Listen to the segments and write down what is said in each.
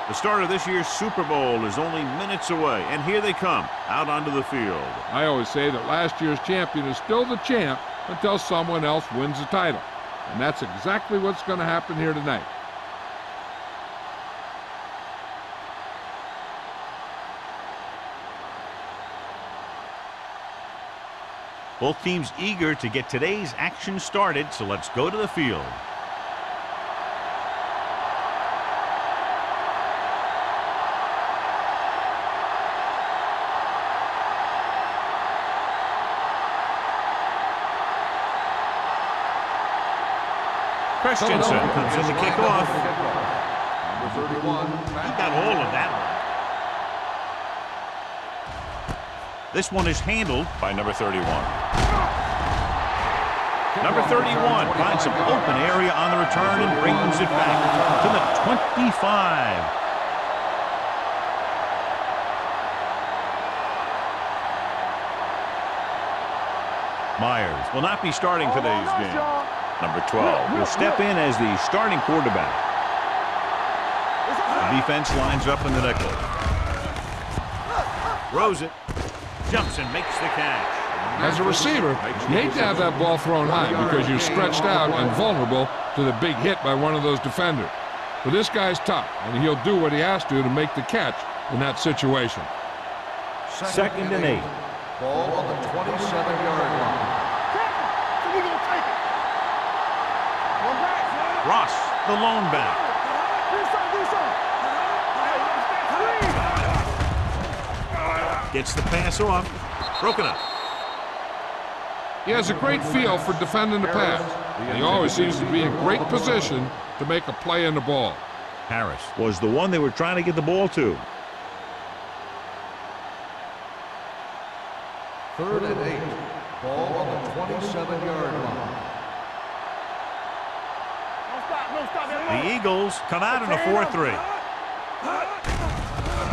The start of this year's Super Bowl is only minutes away, and here they come, out onto the field. I always say that last year's champion is still the champ until someone else wins the title. And that's exactly what's going to happen here tonight. Both teams eager to get today's action started, so let's go to the field. Christensen comes in to kick off. Number 31. He got all of that one. This one is handled by number 31. Number 31 finds some open area on the return and brings it back to the 25. Myers will not be starting today's game. Number 12 will step in as the starting quarterback. The defense lines up in the nickel. Throws it. Jumps and makes the catch. As a receiver, you hate to have that ball thrown high because you're stretched out and vulnerable to the big hit by one of those defenders. But this guy's tough, and he'll do what he has to make the catch in that situation. 2nd and 8. Ball on the 27-yard line. Ross, the lone back. Gets the pass off. Broken up. He has a great feel for defending the pass. He always seems to be in great position to make a play in the ball. Harris was the one they were trying to get the ball to. 3rd and 8. Ball on the 27-yard line. The Eagles come out in a 4-3.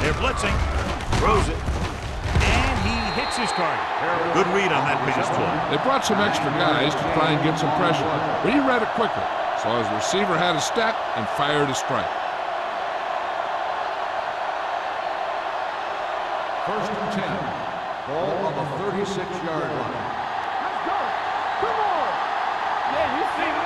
They're blitzing. Throws it. And he hits his target. Good read on that pass play. They brought some extra guys to try and get some pressure, but he read it quickly. So his receiver had a step and fired a strike. 1st and 10. Ball on the 36-yard line. Let's go. Come on. Yeah, you see it.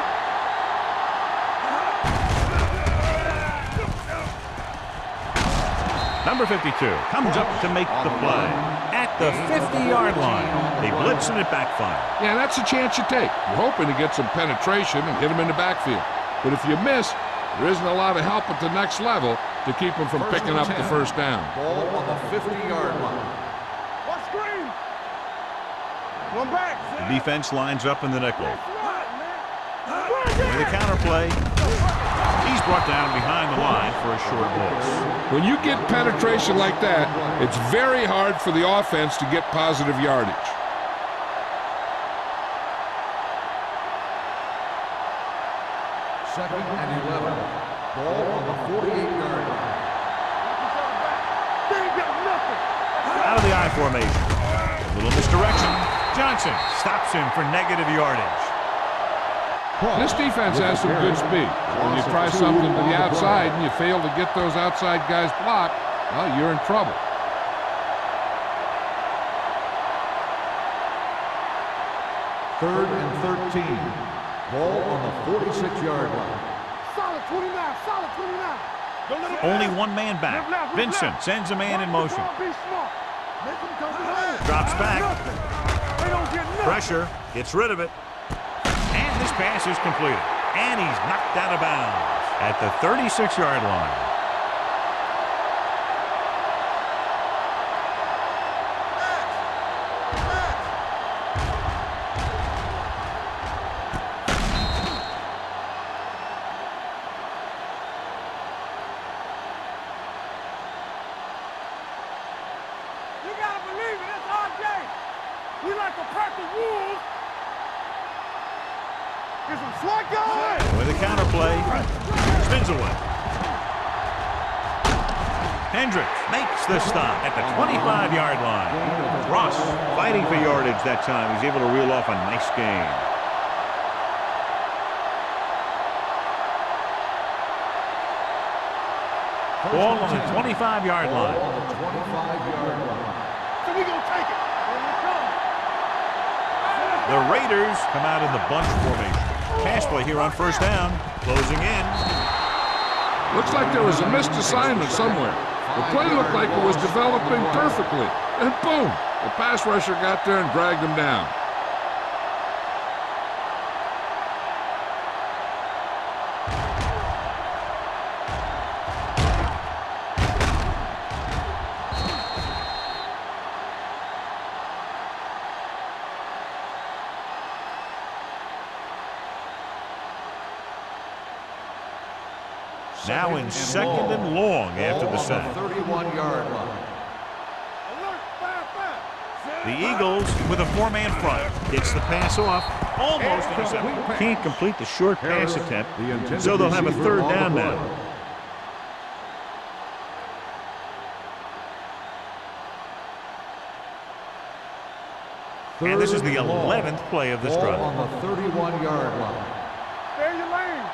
Number 52 comes up to make the play at the 50-yard line. They blitz and it backfires. Yeah, that's a chance you take. You're hoping to get some penetration and hit him in the backfield. But if you miss, there isn't a lot of help at the next level to keep him from picking up the first down. Ball on the 50-yard line. What screen? One back. The defense lines up in the nickel. With a counter play. He's brought down behind the line for a short loss. When you get penetration like that, it's very hard for the offense to get positive yardage. Second and 11. Ball on the 48-yard line. Out of the I formation. A little misdirection. Johnson stops him for negative yardage. This defense has some good speed. When you try something to the outside and you fail to get those outside guys blocked, well, you're in trouble. Third and 13. Ball on the 46-yard line. Solid 29. Solid 29. Only one man back. Vincent sends a man in motion. Drops back. Pressure. Gets rid of it. And this pass is completed. And he's knocked out of bounds at the 36-yard line. You gotta believe it. It's our game. We like to pack the wolves. Get some swag going. With a counter play. Spins away. Hendricks makes the stop at the 25-yard line. Ross fighting for yardage that time. He's able to reel off a nice gain. Ball on the 25-yard line. On the 25-yard line. So we gonna take it. Here we come. The Raiders come out in the bunch formation. Pass play here on first down. Closing in. Looks like there was a missed assignment somewhere. The play looked like it was developing perfectly. And boom, the pass rusher got there and dragged him down. Now in second and long after the sack. 31-yard line. Alert, fire. The Eagles with a four-man front. Gets the pass off. Almost intercepted. Can't complete the short pass attempt, so they'll have a third down now. And this is the 11th play of this drive. On the 31-yard line. Stay in your lane.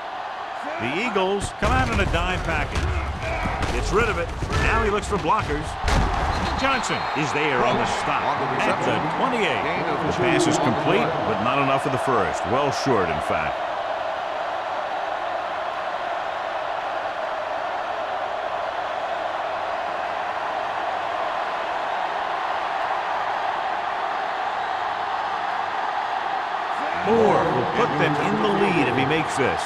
The Eagles come out in a dime package. Gets rid of it. Now he looks for blockers. Johnson is there on the stop at the 28. The pass is complete, but not enough for the first. Well short, in fact. Moore will put them in the lead if he makes this.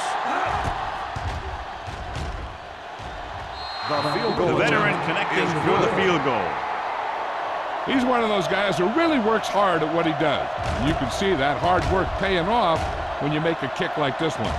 The veteran connecting for the field goal. He's one of those guys who really works hard at what he does. And you can see that hard work paying off when you make a kick like this one.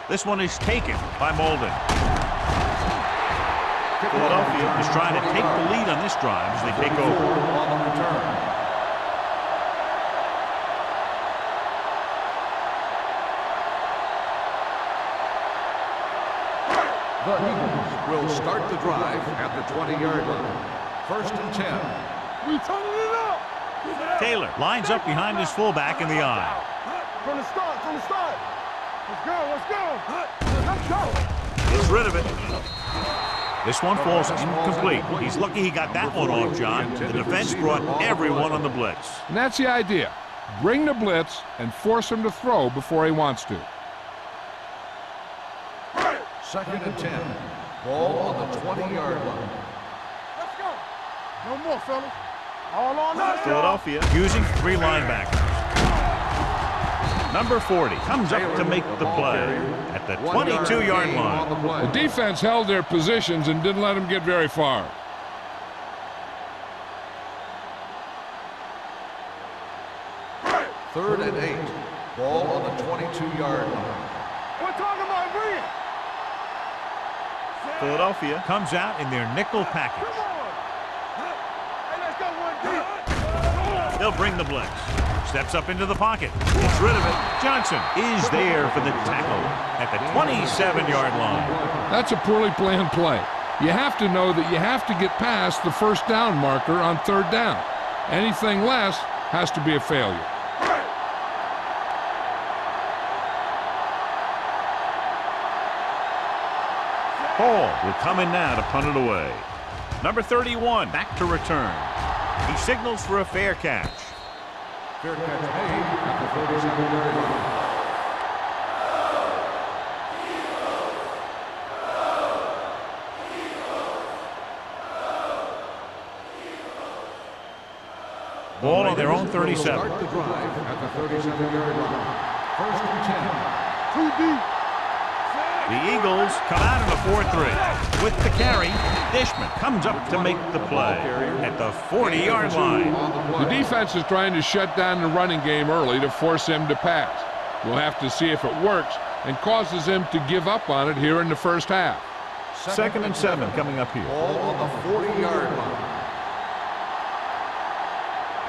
This one is taken by Molden. Philadelphia is trying to take the lead on this drive as they take over. On the return. The Eagles will start the drive at the 20-yard line. First and 10. We turning it up. Taylor lines up behind his fullback in the eye. From the start, from the start. Let's go, let's go. Let's go. Gets rid of it. This one falls incomplete. He's lucky he got that one off, John. The defense brought everyone on the blitz. And that's the idea. Bring the blitz and force him to throw before he wants to. Second and 10. Ball on the 20-yard line. Let's go. No more, fellas. All on us. Philadelphia using three linebackers. Number 40 comes up to make the play at the 22-yard line. The defense held their positions and didn't let them get very far. Third and 8. Ball on the 22-yard line. We're talking about bring it. Philadelphia comes out in their nickel package. Come on. Hey, let's go one deep. They'll bring the blitz. Steps up into the pocket. Gets rid of it. Johnson is there for the tackle at the 27-yard line. That's a poorly planned play. You have to know that you have to get past the first down marker on third down. Anything less has to be a failure. Hall will come in now to punt it away. Number 31 back to return. He signals for a fair catch. Fair catch made at the 37-yard line. Ball on their own 37. Start the drive at the 37-yard line. First and 10. Too deep. The Eagles come out in a 4-3. With the carry, Dishman comes up to make the play at the 40-yard line. The defense is trying to shut down the running game early to force him to pass. We'll have to see if it works and causes him to give up on it here in the first half. 2nd and 7 coming up here. Ball on the 40-yard line.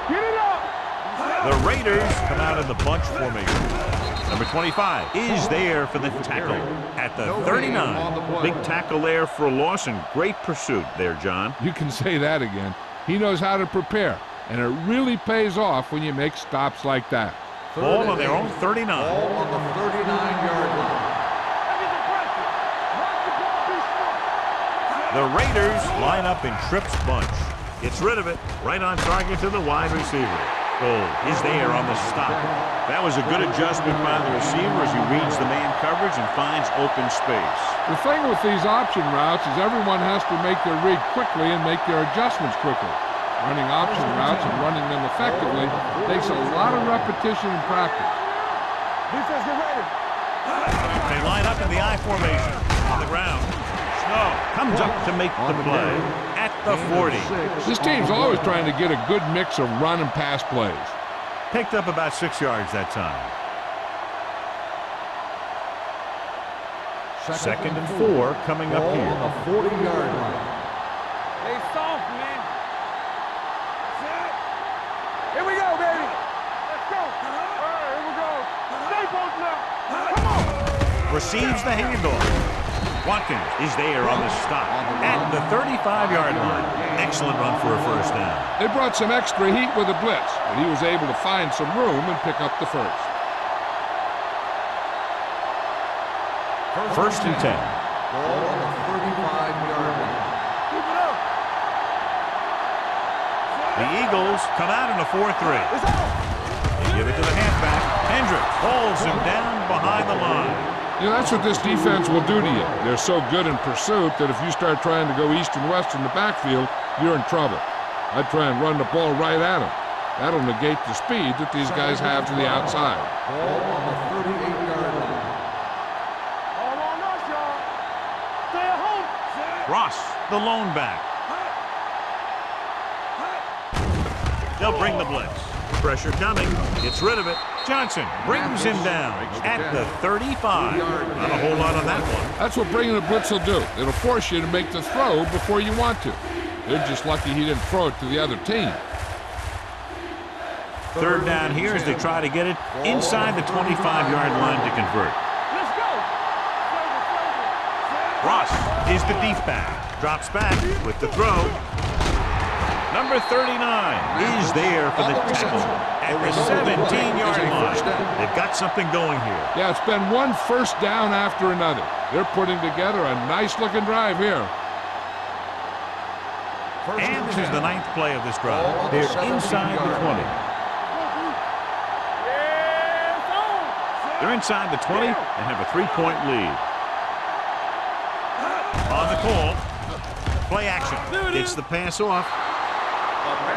Get it up. The Raiders come out in the bunch formation. Number 25 is there for the tackle at the 39. Big tackle there for a loss and great pursuit there, John. You can say that again. He knows how to prepare, and it really pays off when you make stops like that. Ball on their own 39. Ball on the 39-yard line. The Raiders line up in trips bunch. Gets rid of it. Right on target to the wide receiver. Goal is there on the stop. That was a good adjustment by the receiver as he reads the man coverage and finds open space. The thing with these option routes is everyone has to make their read quickly and make their adjustments quickly. Running option routes and running them effectively takes a lot of repetition and practice. Defense, get ready. They line up in the I formation on the ground. Snow comes up to make the play at the 40. This team's always trying to get a good mix of run and pass plays. Picked up about 6 yards that time. 2nd and 4 coming up here. On the 40-yard line. Stay soft, man. Set. Here we go, baby. Let's go. All right, here we go. Stay both now. Come on. Receives the handoff. Watkins is there on the stop at the 35-yard line. Excellent run for a first down. They brought some extra heat with a blitz, but he was able to find some room and pick up the first. 1st and 10. Ball on the 35-yard line. Keep it up. The Eagles come out in a 4-3. They give it to the halfback. Hendricks holds him down behind the line. You know, that's what this defense will do to you. They're so good in pursuit that if you start trying to go east and west in the backfield, you're in trouble. I'd try and run the ball right at them. That'll negate the speed that these guys have to the outside. Ball on the 38-yard line. All on us, y'all. Stay at home. Ross, the lone back. They'll bring the blitz. Pressure coming. Gets rid of it. Johnson brings him down at the 35. Not a whole lot on that one. That's what bringing the blitz will do. It'll force you to make the throw before you want to. They're just lucky he didn't throw it to the other team. 3rd down here as they try to get it inside the 25-yard line to convert. Let's go. Ross is the deep back. Drops back with the throw. Number 39 is there for the tackle at the 17-yard line. They've got something going here. Yeah, it's been one first down after another. They're putting together a nice-looking drive here. And this is the 9th play of this drive. They're inside the 20. They're inside the 20 and have a 3-point lead. On the call, play action. Gets the pass off.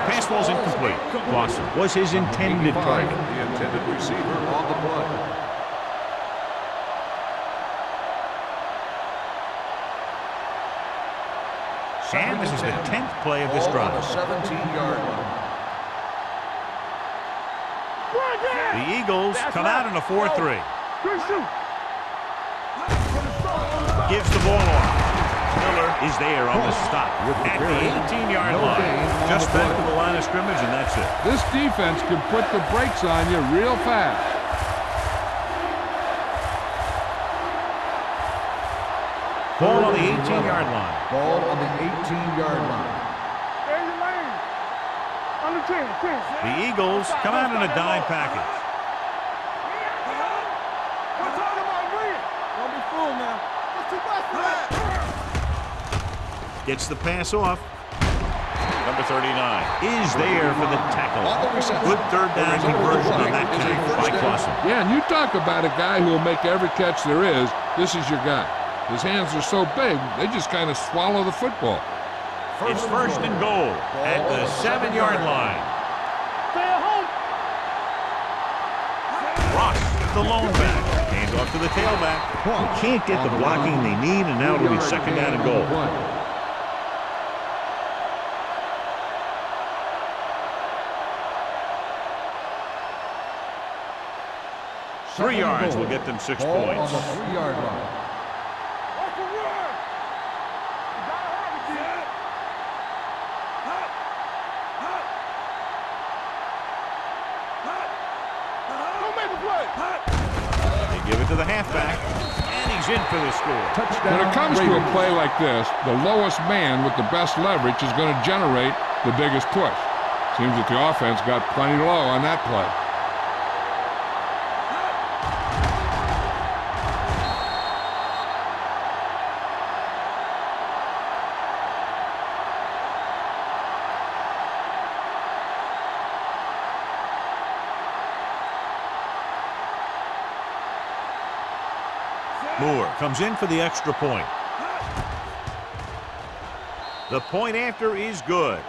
Pass ball's incomplete. Lawson was his intended target. The intended receiver on the play. And this is the 10th play of this drive. On the 17-yard line. The Eagles come out in a 4-3. Good shoot. Gives the ball off. Miller is there on the stop at the 18-yard line. Just back to the line of scrimmage, and that's it. This defense can put the brakes on you real fast. Ball on the 18-yard line. Ball on the 18-yard line. Stay in your lane. Under 10. The Eagles come out in a dime package. We're talking about green. Don't be fooled now. It's too much for that. Gets the pass off. Number 39 is there for the tackle. Good 3rd down conversion on that catch by Clausen. Yeah, and you talk about a guy who will make every catch there is. This is your guy. His hands are so big, they just kind of swallow the football. It's 1st and goal at the 7-yard line. Stay at home. Ross, the lone back. Hands off to the tailback. They can't get the blocking they need, and now it'll be 2nd down and goal. Three yards will get them 6 points. On the 3-yard line. the halfback, and he's in for the score. Touchdown. When it comes to a play like this, the lowest man with the best leverage is going to generate the biggest push. Seems that the offense got plenty low on that play. Moore comes in for the extra point. The point after is good.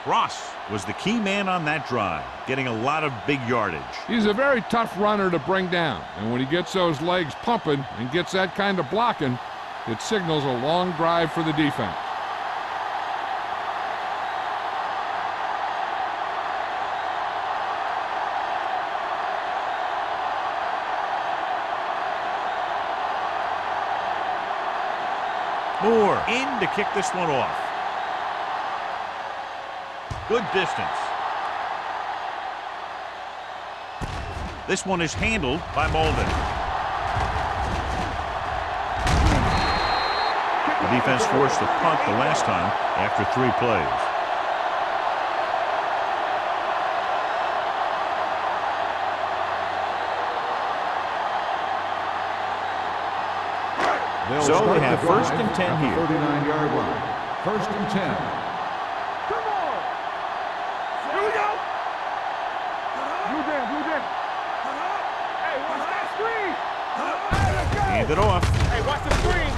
Ross was the key man on that drive, getting a lot of big yardage. He's a very tough runner to bring down, and when he gets those legs pumping and gets that kind of blocking, it signals a long drive for the defense. Moore in to kick this one off. Good distance. This one is handled by Molden. The defense forced a punt the last time after 3 plays. So they have 1st and 10 here. 39-yard line. 1st and 10. Come on. Here we go. Blue jam. Hey, watch that screen. Hey, let's go. Hand it off. Hey, watch the screen.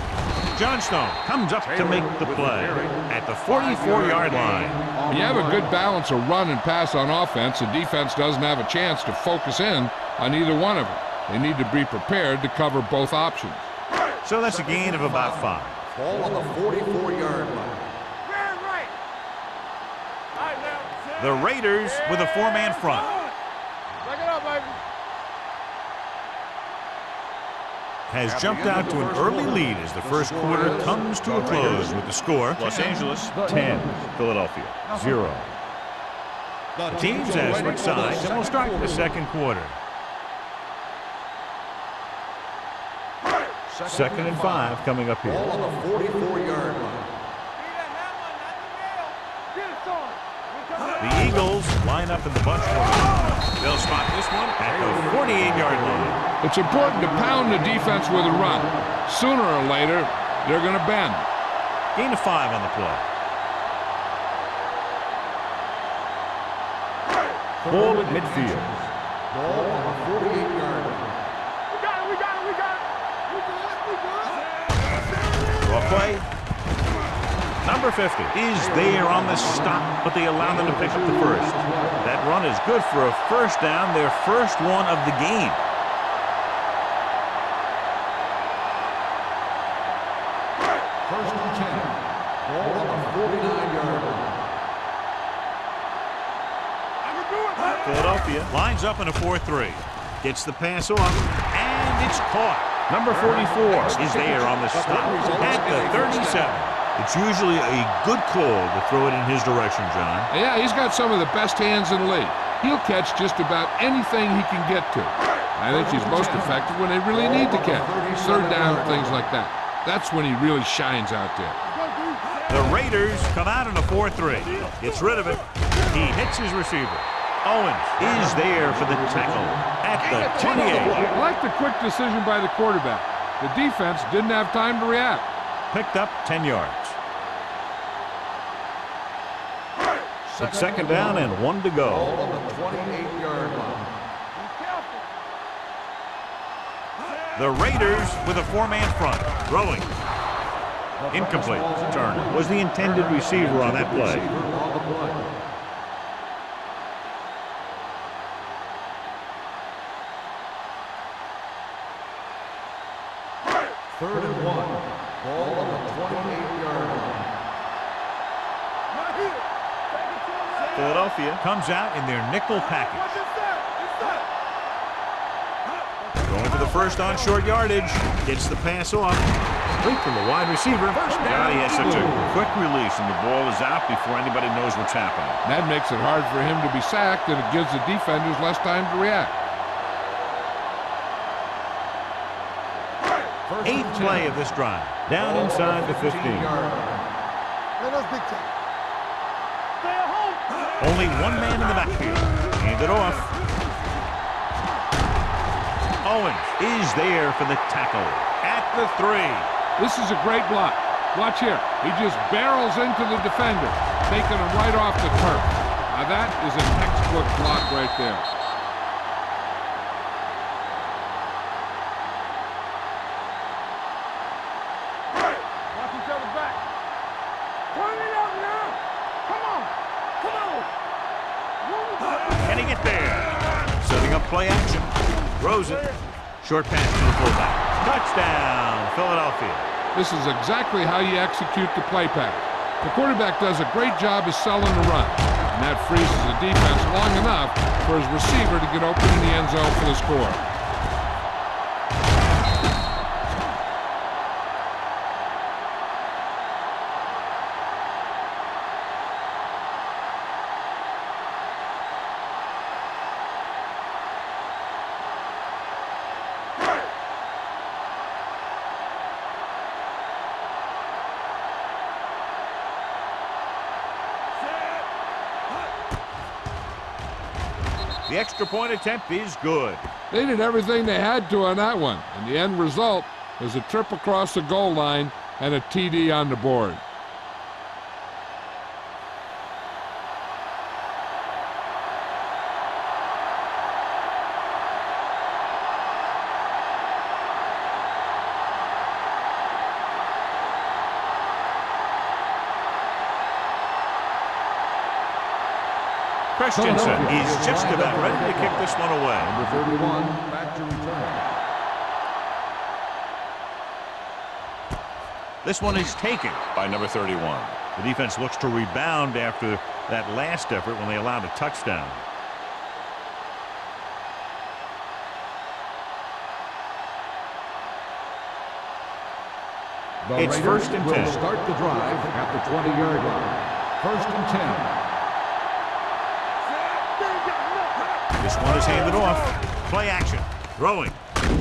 Johnstone comes up to make the play at the 44-yard line. When you have a good balance of run and pass on offense, the defense doesn't have a chance to focus in on either one of them. They need to be prepared to cover both options. So that's a gain of about 5. Ball on the 44-yard line. Right. All right, now. The Raiders with a 4-man front. Back it up, baby. Has jumped out to an early lead as the first quarter comes to a close with the score. Los Angeles 10, Philadelphia 0. The teams as switch sides and will start the second quarter. 2nd and 5 coming up here. Ball on the 44-yard line. The Eagles line up in the bunch formation. They'll spot this one at the 48-yard line. It's important to pound the defense with a run. Sooner or later, they're going to bend. Gain of 5 on the play. Ball at midfield. Ball on the 48-yard line. We got it. Draw play. Number 50 is there on the stop, but they allow them to pick up the first. That run is good for a first down, their first one of the game. First and 10. Ball on the 49-yard line. Philadelphia lines up in a 4-3. Gets the pass off, and it's caught. Number 44 is there on the stop at the 37. It's usually a good call to throw it in his direction, John. Yeah, he's got some of the best hands in the league. He'll catch just about anything he can get to. I think he's most effective when they really need to catch. 3rd down, things like that. That's when he really shines out there. The Raiders come out in a 4-3. Gets rid of it. He hits his receiver. Owens is there for the tackle at the 28. I like the quick decision by the quarterback. The defense didn't have time to react. Picked up 10 yards. It's 2nd down and 1 to go. Ball on the 28-yard line. The Raiders with a 4-man front. Throwing. Incomplete. Turner was the intended receiver on that play. Third and 1. Ball on the 28-yard line. Philadelphia comes out in their nickel package. Going for the first on short yardage. Gets the pass off. Complete from the wide receiver. God, he has such a quick release, and the ball is out before anybody knows what's happening. That makes it hard for him to be sacked, and it gives the defenders less time to react. 8th play of this drive. Down inside the 15. Let us dictate. Stay at home. Only one man in the backfield. Hand it off. Owens is there for the tackle at the 3. This is a great block. Watch here. He just barrels into the defender, taking him right off the turf. Now that is a textbook block right there. Watch each other back. Turn it up now. Come on. Come on. Can he get there? Setting up play action. Throws it. Short pass to the fullback. Touchdown, Philadelphia. This is exactly how you execute the play pattern. The quarterback does a great job of selling the run, and that freezes the defense long enough for his receiver to get open in the end zone for the score. The extra point attempt is good. They did everything they had to on that one, and the end result is a trip across the goal line and a TD on the board. Christensen is just about ready to kick this one away. Number 31, back to return. This one is taken by number 31. The defense looks to rebound after that last effort when they allowed a touchdown. It's first and 10. Will start the drive at the 20-yard line. First and 10. This one is handed off. Play action. Throwing.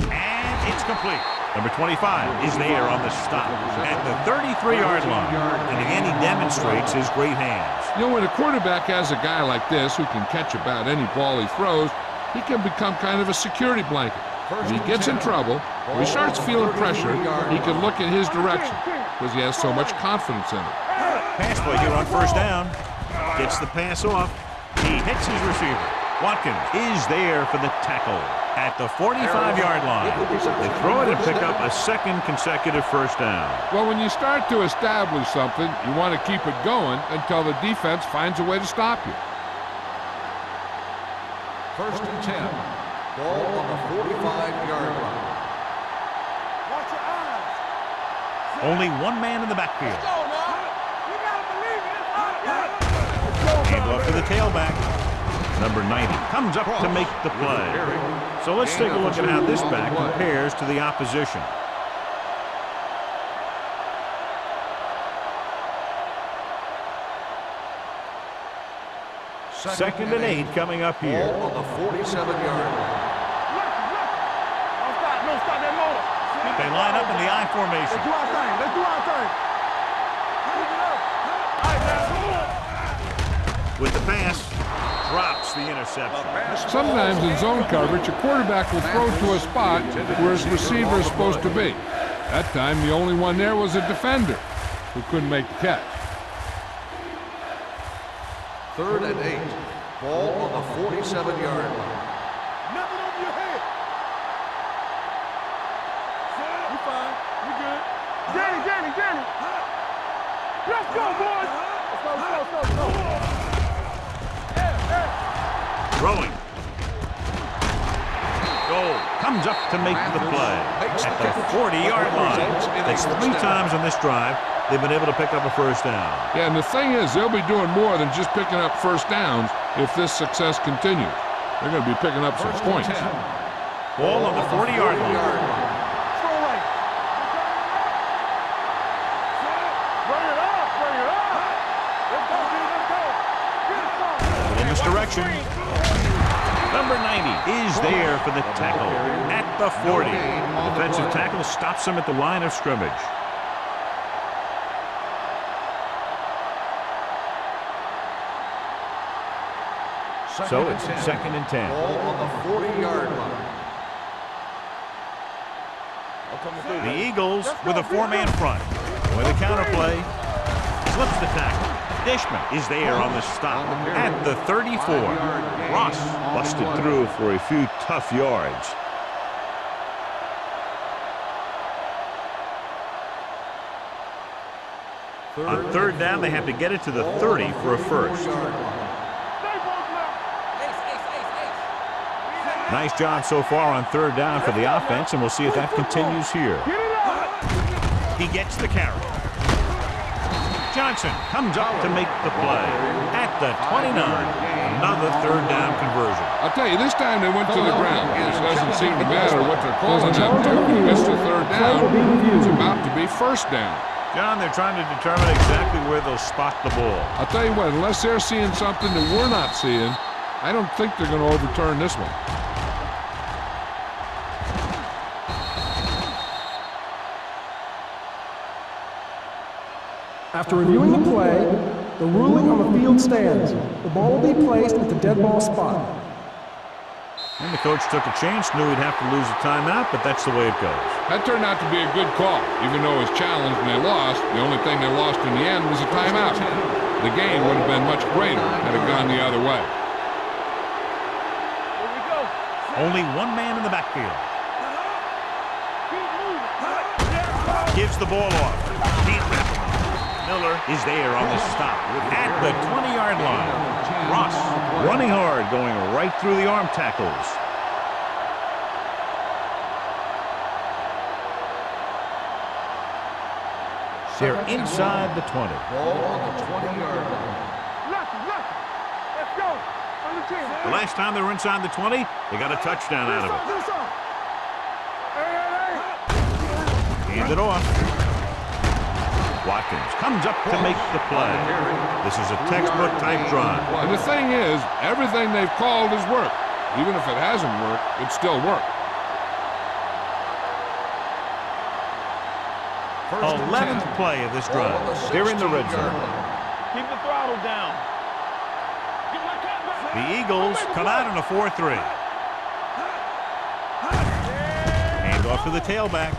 And it's complete. Number 25 is there on the stop at the 33-yard line. And again, he demonstrates his great hands. You know, when a quarterback has a guy like this who can catch about any ball he throws, he can become kind of a security blanket. When he gets in trouble, or he starts feeling pressure, he can look in his direction because he has so much confidence in it. Pass play here on first down. Gets the pass off. He hits his receiver. Watkins is there for the tackle at the 45-yard line. They throw it and pick up a second consecutive first down. Well, when you start to establish something, you want to keep it going until the defense finds a way to stop you. First and 10. Ball on the 45-yard line. Watch your eyes. Only one man in the backfield. Let's go now. You gotta believe it. Hand off to the tailback. Number 90 comes up to make the play. So let's take a look at how this back compares to the opposition. Second and 8 coming up here. Ball on the 47-yard line. Don't stop that motor. They line up in the I formation. Let's do our thing. Let's do our thing. Keep it up. All right, man. With the pass, drops the interception. Sometimes in zone coverage, a quarterback will throw to a spot where his receiver is supposed to be. That time, the only one there was a defender who couldn't make the catch. Third and 8. Ball on the 47-yard line. Nothing over your head. You fine. You good. Danny. Let's go, boys. Let's go. Throwing. Goal comes up to make the play at the 40-yard line. That's 3 times on this drive they've been able to pick up a first down. Yeah, and the thing is, they'll be doing more than just picking up first downs if this success continues. They're going to be picking up some points. Ball on the 40-yard line. In this direction. Number 90 is there for the tackle at the 40. The defensive tackle stops him at the line of scrimmage. So it's 2nd and 10. Ball on the 40-yard line. The Eagles with a 4-man front. With a counterplay, slips the tackle. Dishman is there on the stop at the 34. Ross busted through for a few tough yards. On 3rd down, they have to get it to the 30 for a first. Nice job so far on 3rd down for the offense, and we'll see if that continues here. He gets the carry. Johnson comes up to make the play at the 29. Another 3rd down conversion. I'll tell you, this time they went to the ground. It doesn't seem to matter what they're calling that to. If it's the 3rd down, it's about to be 1st down. John, they're trying to determine exactly where they'll spot the ball. I'll tell you what, unless they're seeing something that we're not seeing, I don't think they're going to overturn this one. After reviewing the play, the ruling on the field stands. The ball will be placed at the dead ball spot. And the coach took a chance, knew he'd have to lose a timeout, but that's the way it goes. That turned out to be a good call. Even though it was challenged and they lost, the only thing they lost in the end was a timeout. The game would have been much greater had it gone the other way. Only one man in the backfield. Gives the ball off. Can't wrap him up. Miller is there on the stop at the 20-yard line. Ross running hard, going right through the arm tackles. They're inside the 20. Ball on the 20-yard line. Let's go. On the 10. The last time they were inside the 20, they got a touchdown out of it. Hand it off. Watkins comes up to make the play. This is a textbook type drive. And the thing is, everything they've called has worked. Even if it hasn't worked, it still worked. 11th play of this drive. They're in the red zone. Keep the throttle down. The Eagles come out in a 4-3. Hand off to the tailback.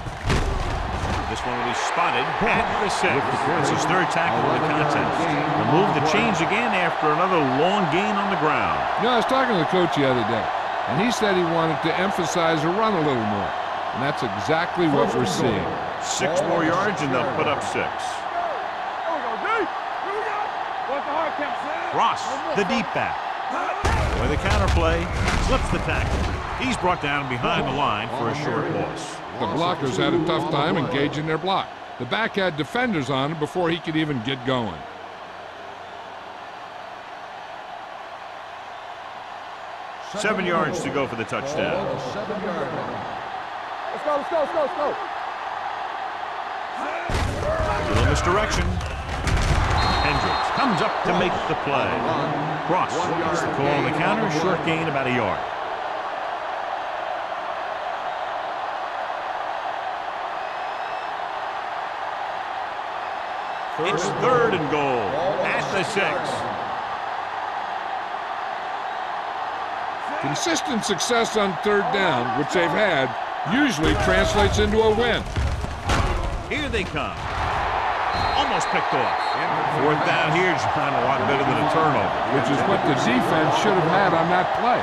This one will be spotted at the 6. It's his 3rd tackle of the contest. They'll move the chains again after another long gain on the ground. You know, I was talking to the coach the other day, and he said he wanted to emphasize the run a little more. And that's exactly what we're seeing. 6 more yards, and they'll put up 6. Ross, the deep back. With a counterplay, slips the tackle. He's brought down behind the line for a short loss. The blockers had a tough time engaging their block. The back had defenders on him before he could even get going. Seven yards to go for the touchdown. Let's go. Little misdirection. Hendricks comes up to make the play. Cross gets the call on the counter. Short gain about a yard. It's 3rd and goal at the 6. Consistent success on 3rd down, which they've had, usually translates into a win. Here they come. Almost picked off. 4th down here is kind of a lot better than a turnover. Which is what the defense should have had on that play.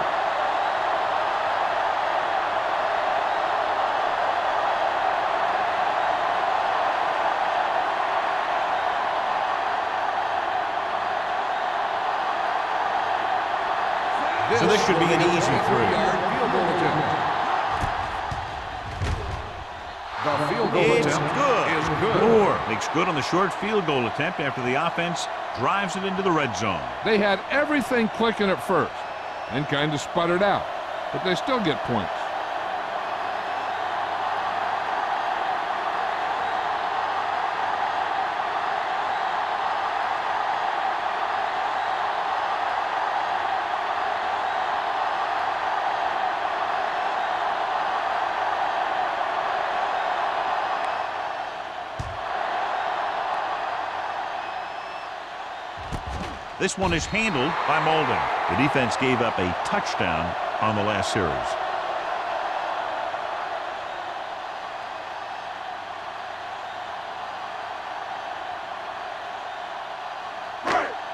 So this should be an easy 3. The field goal It's attempt good. is good. Moore makes good on the short field goal attempt after the offense drives it into the red zone. They had everything clicking at first and kind of sputtered out, but they still get points. This one is handled by Molden. The defense gave up a touchdown on the last series.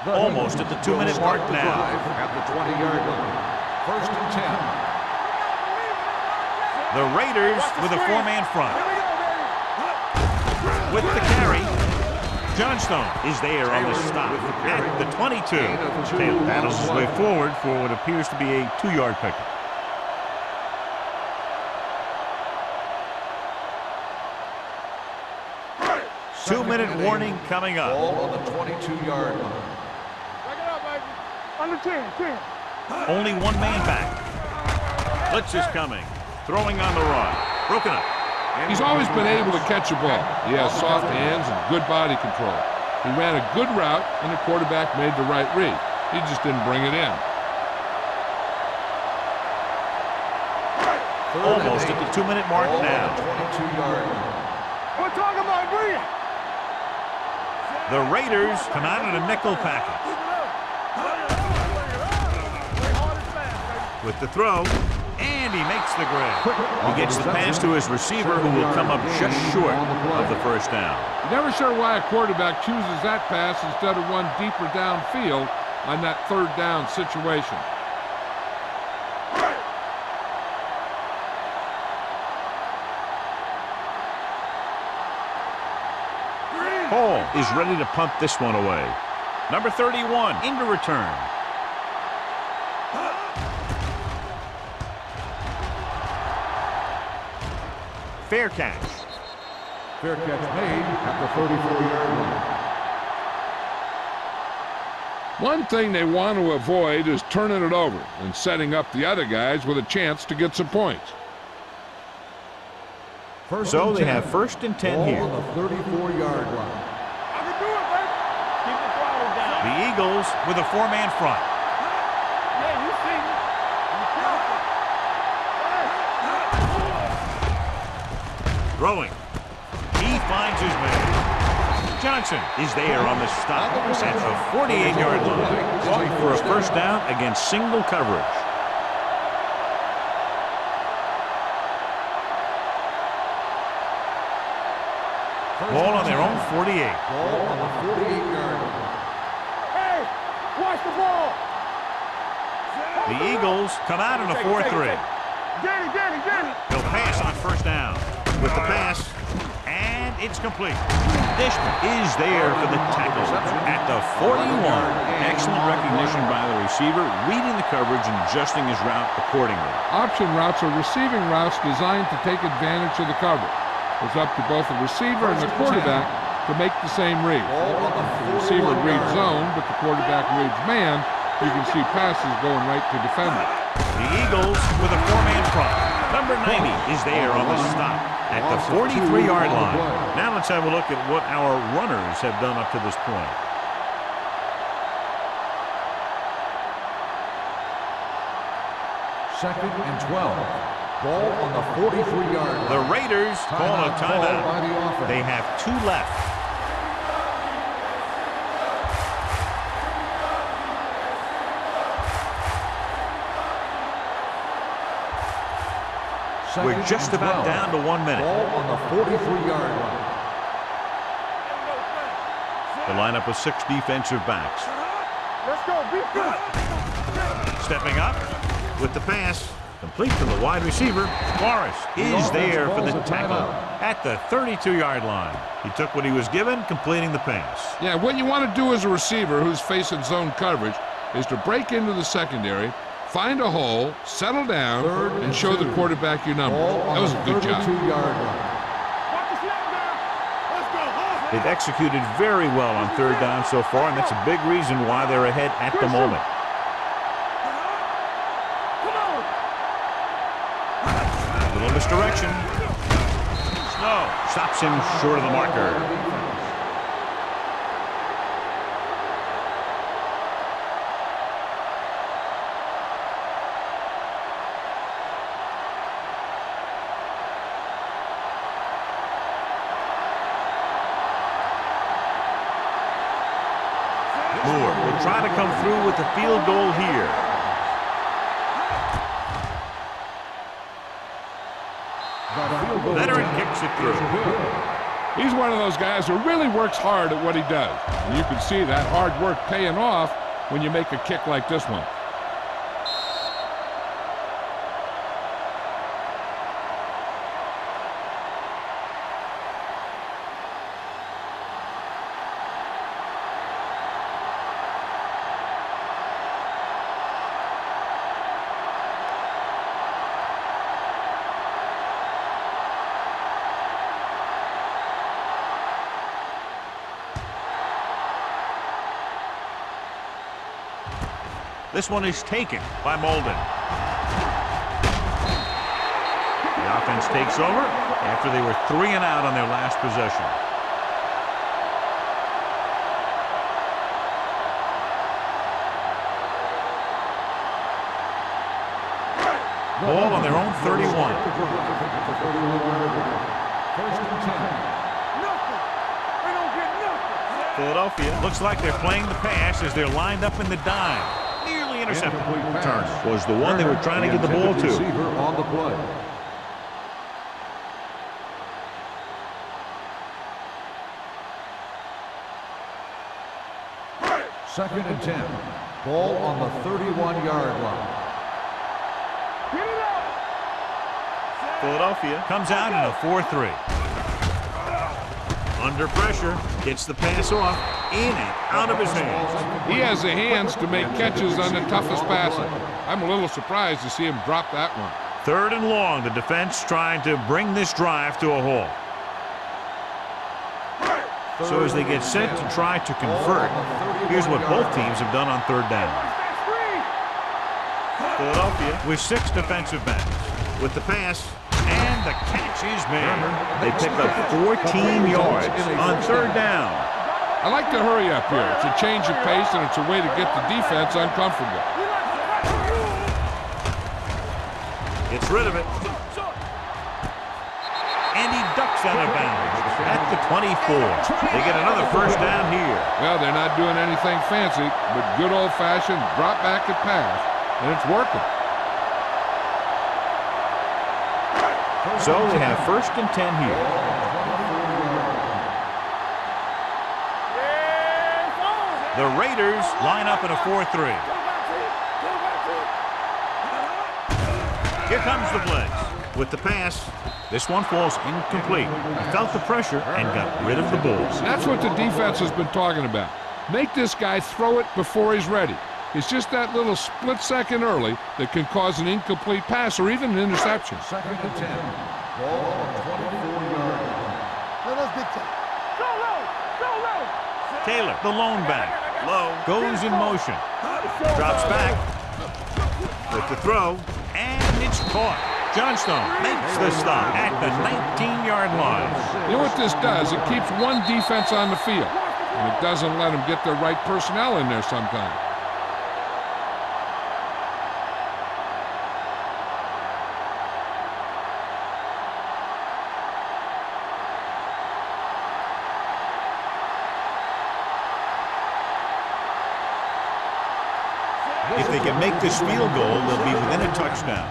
Almost at the 2-minute mark now. At the 20-yard line. 1st and 10. The Raiders with a 4-man front. With the carry, Johnstone is there on the stop at the 22. Taylor paddles his way forward for what appears to be a 2-yard pickup. Two-minute warning coming up. Ball on the 22-yard line. Under 10, 10. Only one man back. Blitz is coming. Throwing on the run. Broken up. He's always been able to catch a ball. He has soft hands and good body control. He ran a good route, and the quarterback made the right read. He just didn't bring it in. Almost at the 2-minute mark now. 22-yard line. We're talking about bring it. The Raiders come out in a nickel package. With the throw, and he makes the grab. He gets the pass to his receiver, who will come up just short of the first down. You're never sure why a quarterback chooses that pass instead of one deeper downfield on that 3rd down situation. Hall is ready to punt this one away. Number 31 into return. Fair catch. Fair catch made at the 34-yard line. One thing they want to avoid is turning it over and setting up the other guys with a chance to get some points. So they have 1st and 10 here. On the 34-yard line. I can do it, baby. Keep the throttle down. The Eagles with a 4-man front. Yeah, you see me. Throwing. He finds his man. Johnson is there on the stop at the 48-yard line. Going for a first down against single coverage. Ball on their own 48. Ball on the 48-yard line. Hey, watch the ball. The Eagles come out in a 4-3. Danny. He'll pass on first down. With the pass, and it's complete. Dishman is there for the tackle at the 41. Excellent recognition by the receiver, reading the coverage and adjusting his route accordingly. Option routes are receiving routes designed to take advantage of the coverage. It's up to both the receiver and the quarterback to make the same read. If the receiver reads zone, but the quarterback reads man, you can see passes going right to defender. The Eagles with a 4-man front. Number 90 is there on the stop at the 43-yard line. Now let's have a look at what our runners have done up to this point. Second and 12. Ball on the 43-yard line. The Raiders call a timeout. By the offense. They have 2 left. We're just about down to 1 minute. Ball on the 43-yard line. The lineup of 6 defensive backs. Let's go, be good. Stepping up with the pass. Complete to the wide receiver. Morris is there for the tackle at the 32-yard line. He took what he was given, completing the pass. Yeah, what you want to do as a receiver who's facing zone coverage is to break into the secondary, find a hole, settle down, and show the quarterback your number. That was a good job. 32-yard line. They've executed very well on 3rd down so far, and that's a big reason why they're ahead at the moment. A little misdirection. Snow stops him short of the marker. Moore will try to come through with the field goal here. Veteran kicks it through. He's one of those guys who really works hard at what he does. And you can see that hard work paying off when you make a kick like this one. This one is taken by Molden. The offense takes over after they were 3 and out on their last possession. Ball on their own 31. Philadelphia looks like they're playing the pass as they're lined up in the dime. Nearly intercepted. Turner was the one they were trying to get the ball to. On the play. Second and 10. Ball on the 31-yard line. Philadelphia comes out in a 4-3. Under pressure, gets the pass off, in and out of his hands. He has the hands to make catches on the toughest passes. I'm a little surprised to see him drop that one. 3rd and long, the defense trying to bring this drive to a halt. So as they get set to try to convert, here's what both teams have done on 3rd down. Philadelphia with 6 defensive backs. With the pass, and the catch is made. They pick up 14 yards on 3rd down. I like to hurry up here. It's a change of pace, and it's a way to get the defense uncomfortable. Gets rid of it. And he ducks out of bounds at the 24. They get another 1st down here. Well, they're not doing anything fancy, but good old-fashioned drop back and pass, and it's working. So they have 1st and 10 here. The Raiders line up in a 4-3. Here comes the blitz. With the pass, this one falls incomplete. He felt the pressure and got rid of the ball. That's what the defense has been talking about. Make this guy throw it before he's ready. It's just that little split second early that can cause an incomplete pass or even an interception. Second and 10. Ball on the 24-yard line. Taylor, the lone back, goes in motion. Drops back with the throw, and it's caught. Johnstone makes the stop at the 19-yard line. You know what this does? It keeps one defense on the field, and it doesn't let them get the right personnel in there sometimes. If they can make this field goal, they'll be within a touchdown.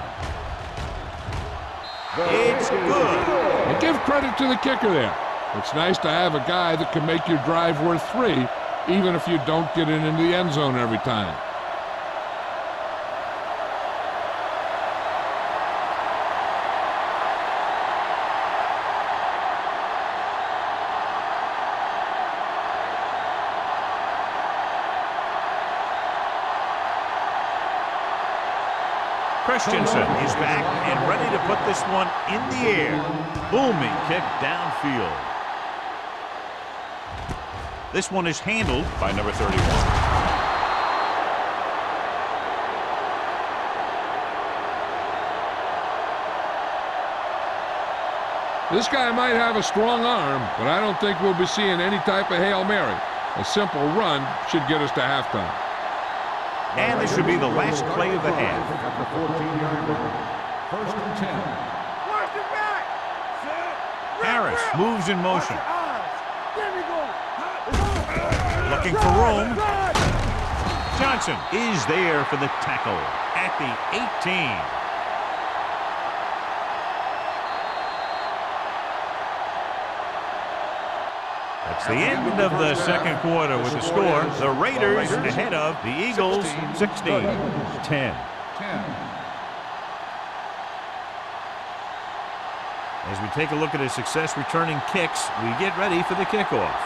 It's good. And give credit to the kicker there. It's nice to have a guy that can make your drive worth 3, even if you don't get it into the end zone every time. Christensen is back and ready to put this one in the air. Booming kick downfield. This one is handled by number 31. This guy might have a strong arm, but I don't think we'll be seeing any type of Hail Mary. A simple run should get us to halftime. And this should be the last play of the half. At the 14-yard line. 1st and 10. Harris moves in motion. Looking for room. Johnson is there for the tackle at the 18. That's the end of the second quarter with the score. The Raiders ahead of the Eagles 16-10. As we take a look at his success returning kicks, we get ready for the kickoff.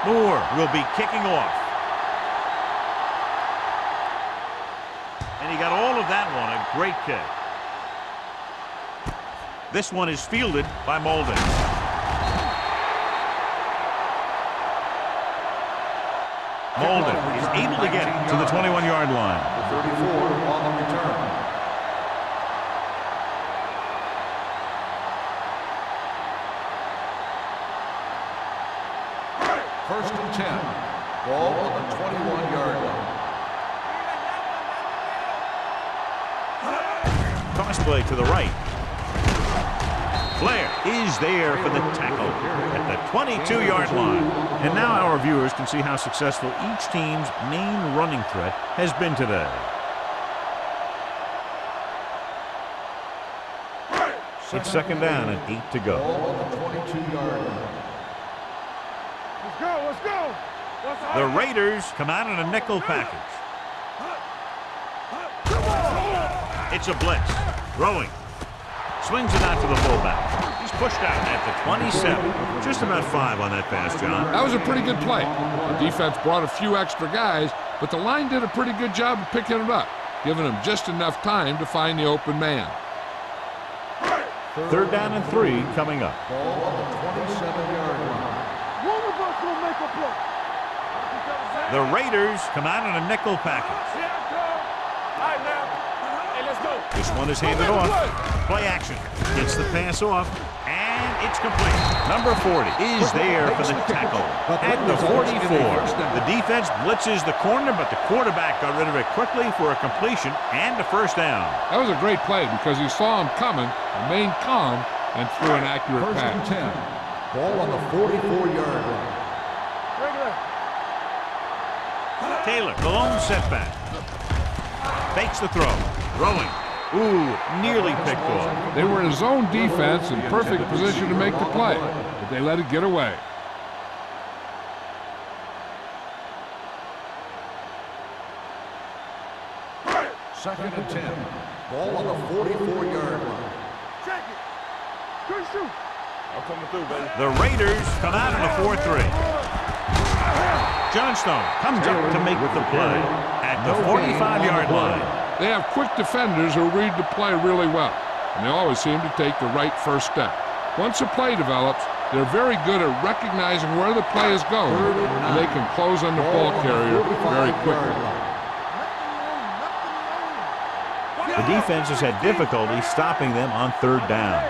Moore will be kicking off. And he got all of that one, a great kick. This one is fielded by Molden. Molden is able to get to the 21-yard line. 34 on the return. First and 10. Ball on the 21-yard line. Cross play to the right. Flair is there for the tackle at the 22-yard line. And now our viewers can see how successful each team's main running threat has been today. It's second down and 8 to go. Ball on the 22-yard line. Let's go. The Raiders come out in a nickel package. It's a blitz. Throwing. Swings it out to the fullback. He's pushed out at the 27. Just about 5 on that pass, John. That was a pretty good play. The defense brought a few extra guys, but the line did a pretty good job of picking it up, giving them just enough time to find the open man. Third down and 3 coming up. Ball on the 27-yard line. One of us will make a play. The Raiders come out in a nickel package. All right, now. Hey, let's go. This one is handed off. Play action. Gets the pass off, and it's complete. Number 40 is there for the tackle at the 44. The defense blitzes the corner, but the quarterback got rid of it quickly for a completion and a first down. That was a great play because he saw him coming, remained calm, and threw an accurate First and pass. 10. Ball on the 44-yard line. Taylor, the lone setback. Fakes the throw. Throwing. Ooh, nearly picked off. They were in zone defense in perfect position to make the play, but they let it get away. Second and 10. Ball on the 44-yard line. Check it. Good shoot. I'm coming through, baby. The Raiders come out in a 4-3. Johnstone comes up to make the play at the 45-yard line. They have quick defenders who read the play really well, and they always seem to take the right first step. Once a play develops, they're very good at recognizing where the play is going, and they can close on the ball carrier very quickly. The defense has had difficulty stopping them on third down.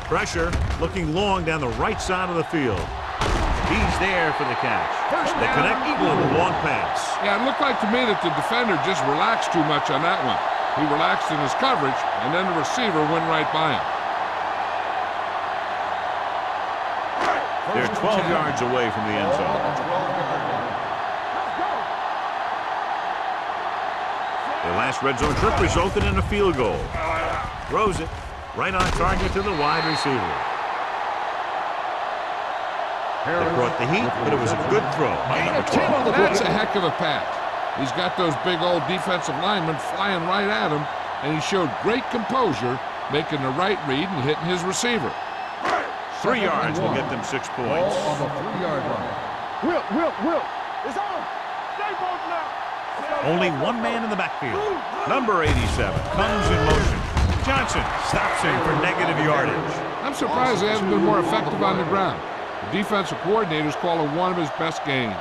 Pressure looking long down the right side of the field. He's there for the catch. They connect on the long pass. Yeah, it looked like to me that the defender just relaxed too much on that one. He relaxed in his coverage, and then the receiver went right by him. They're 12 yards away from the end zone. Their last red zone trip resulted in a field goal. Throws it right on target to the wide receiver. They brought the heat, but it was a good throw by number 12. That's a heck of a pass. He's got those big old defensive linemen flying right at him, and he showed great composure, making the right read and hitting his receiver. 3 yards will get them 6 points. Ball on the 3-yard line. Will. It's on. Stay both now. Only one man in the backfield. Number 87 comes in motion. Johnson stops him for negative yardage. I'm surprised they haven't been more effective on the ground. The defensive coordinator's calling one of his best games.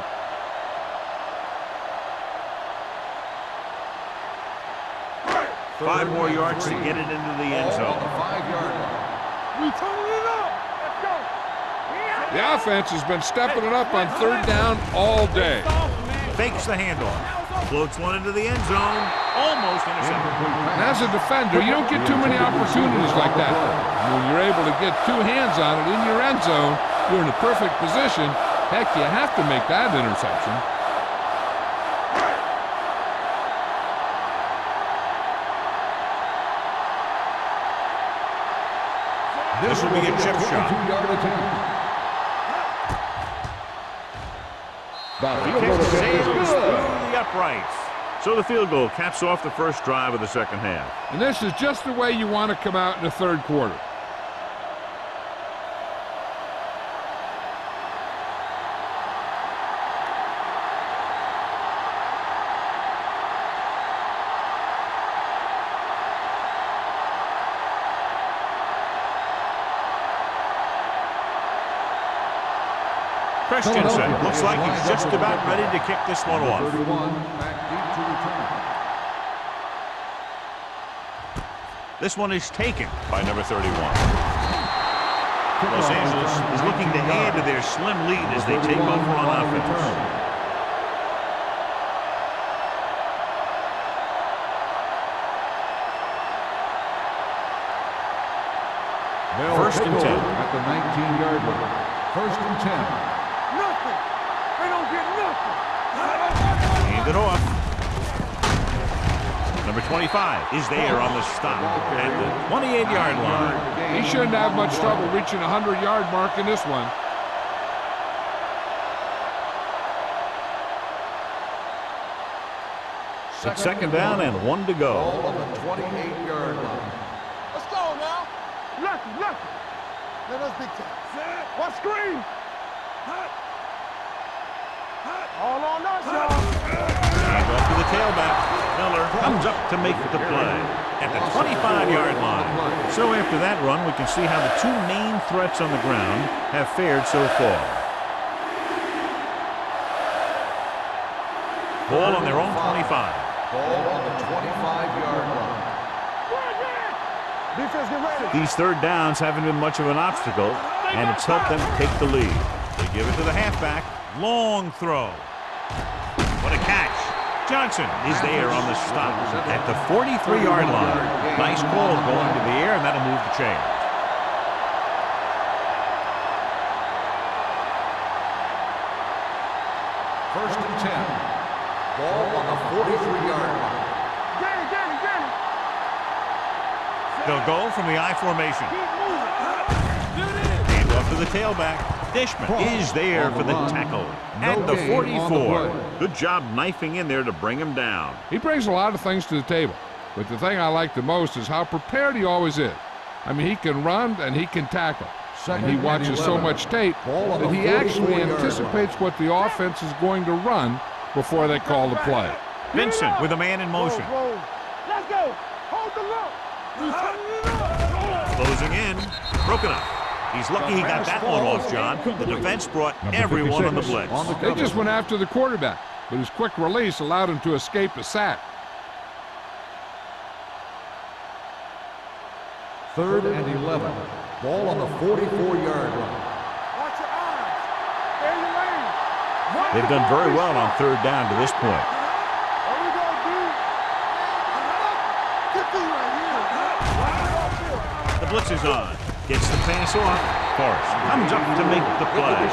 Five more yards to get it into the end Ball on zone. the 5-yard line. We turning it up. Let's go. The offense has been stepping it up on third down all day. Fakes the handoff. Floats one into the end zone. Almost intercepted. And as a defender, you don't get too many opportunities like that. And when you're able to get two hands on it in your end zone, you're in a perfect position. Heck, you have to make that interception. This will be a chip shot. The kick sails through the uprights. So the field goal caps off the first drive of the second half. And this is just the way you want to come out in the third quarter. Christensen looks like he's just about ready to kick this one off. 31, back deep to return. This one is taken by number 31. Los Angeles is looking to add to their slim lead as they take over on offense. First and 10 at the 19-yard line. First and 10. Nothing. They don't get nothing. Hand it off. Number 25 is there on the stop at the 28-yard line. He shouldn't have much trouble reaching the 100-yard mark in this one. It's second down and 1 to go. Ball on the 28-yard line. Let's go now. Lucky. Let us big time. What screen? All on us, y'all. Hand off to the tailback. Miller comes up to make the play at the 25-yard line. So after that run, we can see how the two main threats on the ground have fared so far. Ball on their own 25. Ball on the 25-yard line. Defense, get ready. These third downs haven't been much of an obstacle, and it's helped them take the lead. They give it to the halfback. Long throw. What a catch. Johnson is there on the stop at the 43-yard line. Nice ball going to the air, and that'll move the chain. First and 10. Ball on the 43-yard line. Get it. They'll go from the I formation. Hand off to the tailback. Dishman is there for the tackle at the 44. Good job knifing in there to bring him down. He brings a lot of things to the table, but the thing I like the most is how prepared he always is. I mean, he can run and he can tackle. And he watches so much tape that he actually anticipates what the offense is going to run before they call the play. Vincent with a man in motion. Let's go. Hold the look. Closing in. Broken up. He's lucky he got that one off, John. The defense brought everyone on the blitz. They just went after the quarterback, but his quick release allowed him to escape a sack. Third and 11. Ball on the 44-yard line. Watch your eyes. Stay in your lane. They've done very well on third down to this point. There we go, dude. Get through right here. The blitz is on. Gets the pass off. Forrest comes up to make the play.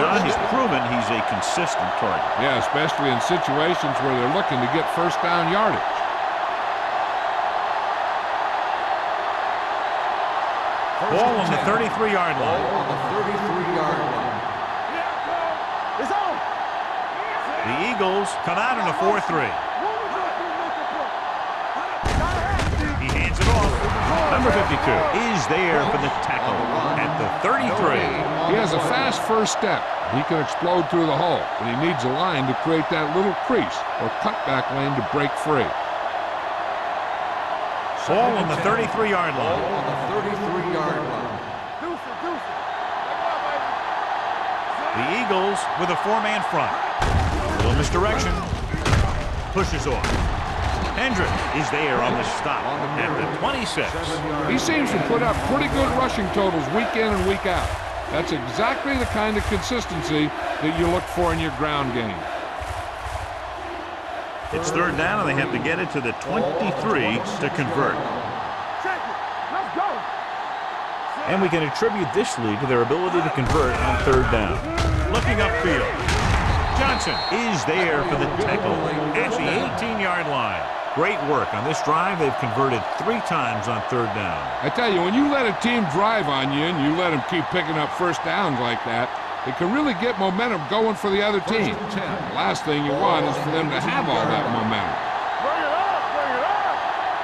John has proven he's a consistent target. Yeah, especially in situations where they're looking to get first down yardage. Ball on the 33-yard line. Ball on the 33-yard line. It's on. The Eagles come out in a 4-3. He hands it off. Number 52 is there for the tackle at the 33. He has a fast first step. He can explode through the hole, but he needs a line to create that little crease or cutback lane to break free. Ball on the 33-yard line. Ball on the 33-yard line. The Eagles with a four-man front. Little misdirection. Pushes off. Hendrick is there on the stop at the 26. He seems to put up pretty good rushing totals week in and week out. That's exactly the kind of consistency that you look for in your ground game. It's third down, and they have to get it to the 23 to convert. Let's go. And we can attribute this lead to their ability to convert on third down. Looking upfield. Johnson is there for the tackle at the 18-yard line. Great work on this drive. They've converted 3 times on third down. I tell you, when you let a team drive on you and you let them keep picking up first downs like that, it can really get momentum going for the other team. The last thing you want is for them to have all that momentum. Bring it up. Bring it up.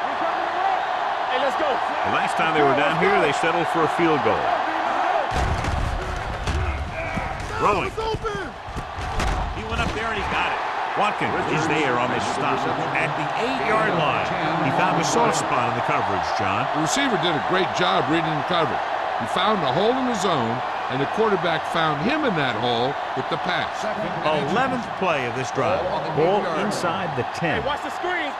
We coming up. Hey, let's go. The last time they were down here, they settled for a field goal. Rolling. He went up there and he got it. Watkins is there on the stop at the 8-yard line. He found a soft spot in the coverage, John. The receiver did a great job reading the coverage. He found a hole in the zone, and the quarterback found him in that hole with the pass. 11th play of this drive. Ball inside the 10. Hey, watch the screen.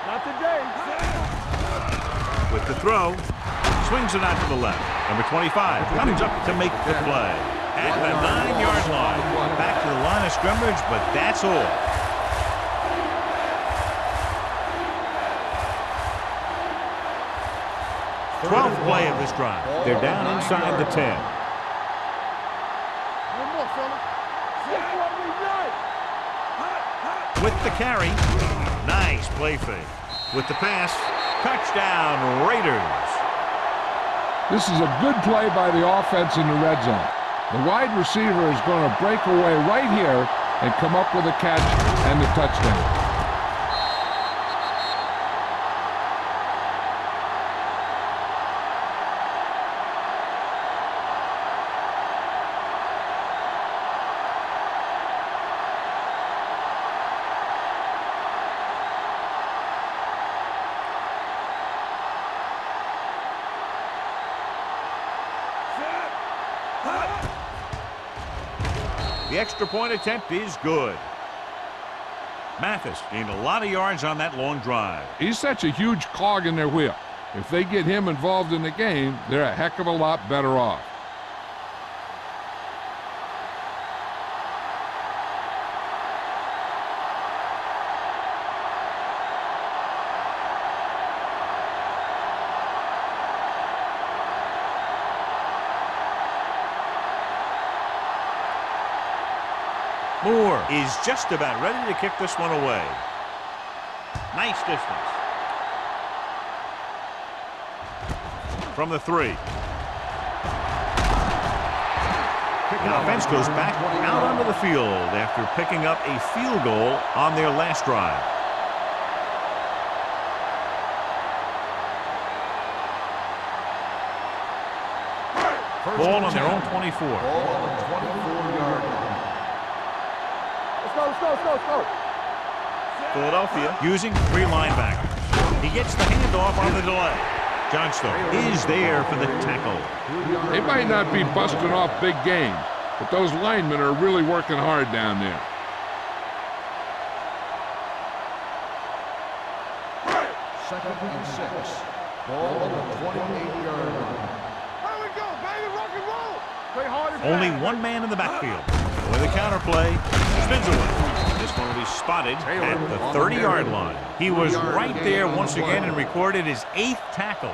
Not today. With the throw, swings it out to the left. Number 25 comes up to make the play. At the 9-yard line. Back to the line of scrimmage, but that's all. Twelfth play of this drive. They're down inside the 10. One more, fella. That's what we done. With the carry, nice play fake. With the pass, touchdown Raiders. This is a good play by the offense in the red zone. The wide receiver is going to break away right here and come up with a catch and the touchdown. The extra point attempt is good. Mathis gained a lot of yards on that long drive. He's such a huge cog in their wheel. If they get him involved in the game, they're a heck of a lot better off. Moore is just about ready to kick this one away. Nice distance. From the 3. The offense goes back out onto the field after picking up a field goal on their last drive. Ball on their own 24. Ball on the 24-yard line. Let's go. Philadelphia using 3 linebackers. He gets the handoff on the delay. Johnstone is there for the tackle. They might not be busting off big games, but those linemen are really working hard down there. Second and 6. Ball on the 28-yard line. There we go, baby. Rock and roll. Play hard and Only fast. one man in the backfield. With a counterplay, spins away. This one will be spotted at the 30-yard line. He was right there once again and recorded his 8th tackle.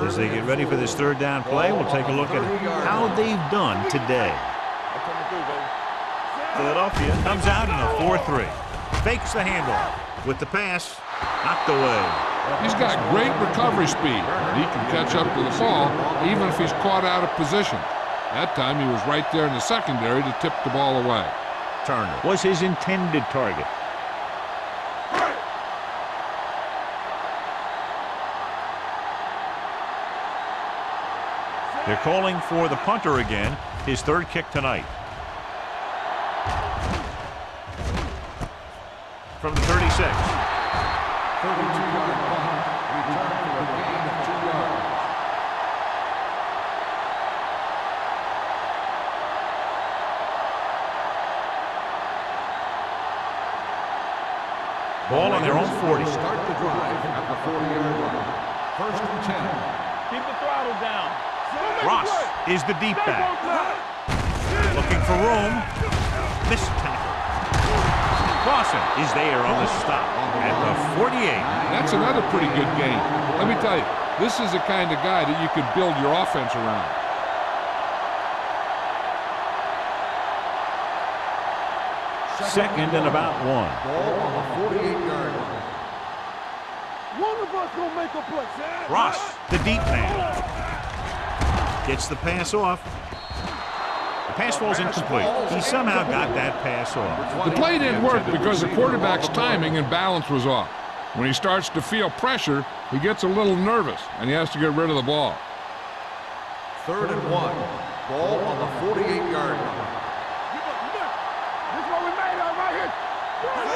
As they get ready for this third down play, we'll take a look at how they've done today. Philadelphia comes out in a 4-3. Fakes the handoff. With the pass, knocked away. He's got great recovery speed. He can catch up to the ball even if he's caught out of position. That time he was right there in the secondary to tip the ball away. Turner was his intended target. They're calling for the punter again, his 3rd kick tonight. From the 36. 32-yard punt. Return for a gain of 2 yards. Ball on their own 40. Start the drive at the 40-yard line. First and 10. Keep the throttle down. Ross is the deep back. Looking for room. Missed tackle. Clausen is there on the stop at the 48. That's another pretty good game. Let me tell you, this is the kind of guy that you can build your offense around. Second and about 1. Ball on the 48-yard line. One of us gonna make a play. Ross, the deep man. Gets the pass off. The pass falls incomplete. He somehow got that pass off. The play didn't work because the quarterback's timing and balance was off. When he starts to feel pressure, he gets a little nervous, and he has to get rid of the ball. 3rd and 1. Ball on the 48-yard line. This is what we made of right here.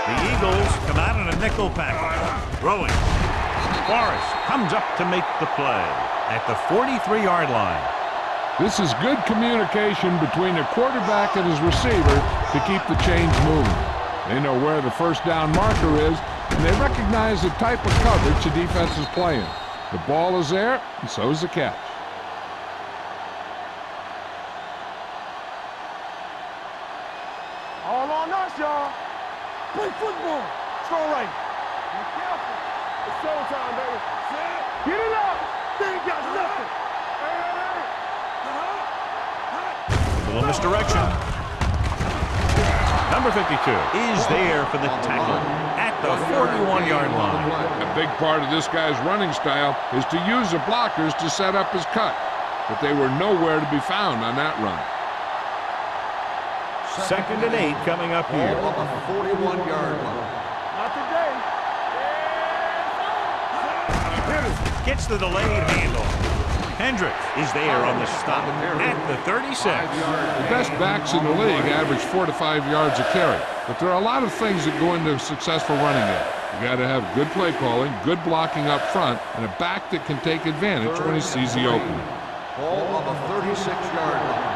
The Eagles come out in a nickel package. Throwing. Forrest comes up to make the play at the 43-yard line. This is good communication between the quarterback and his receiver to keep the chains moving. They know where the first down marker is, and they recognize the type of coverage the defense is playing. The ball is there, and so is the catch. All on us, y'all. Play football. Throw right. Be careful. It's showtime, baby. Get it up. They ain't got nothing. Little misdirection. Number 52 is there for the tackle at the 41-yard line. A big part of this guy's running style is to use the blockers to set up his cut, but they were nowhere to be found on that run. 2nd and 8 coming up here. Ball on the 41-yard line. Not today. Gets the delayed handoff. Hendricks is there on the stop at the 36. The best backs in the league average 4 to 5 yards a carry, but there are a lot of things that go into a successful running game. You got to have good play calling, good blocking up front, and a back that can take advantage when he sees the opening. Ball on the 36-yard line.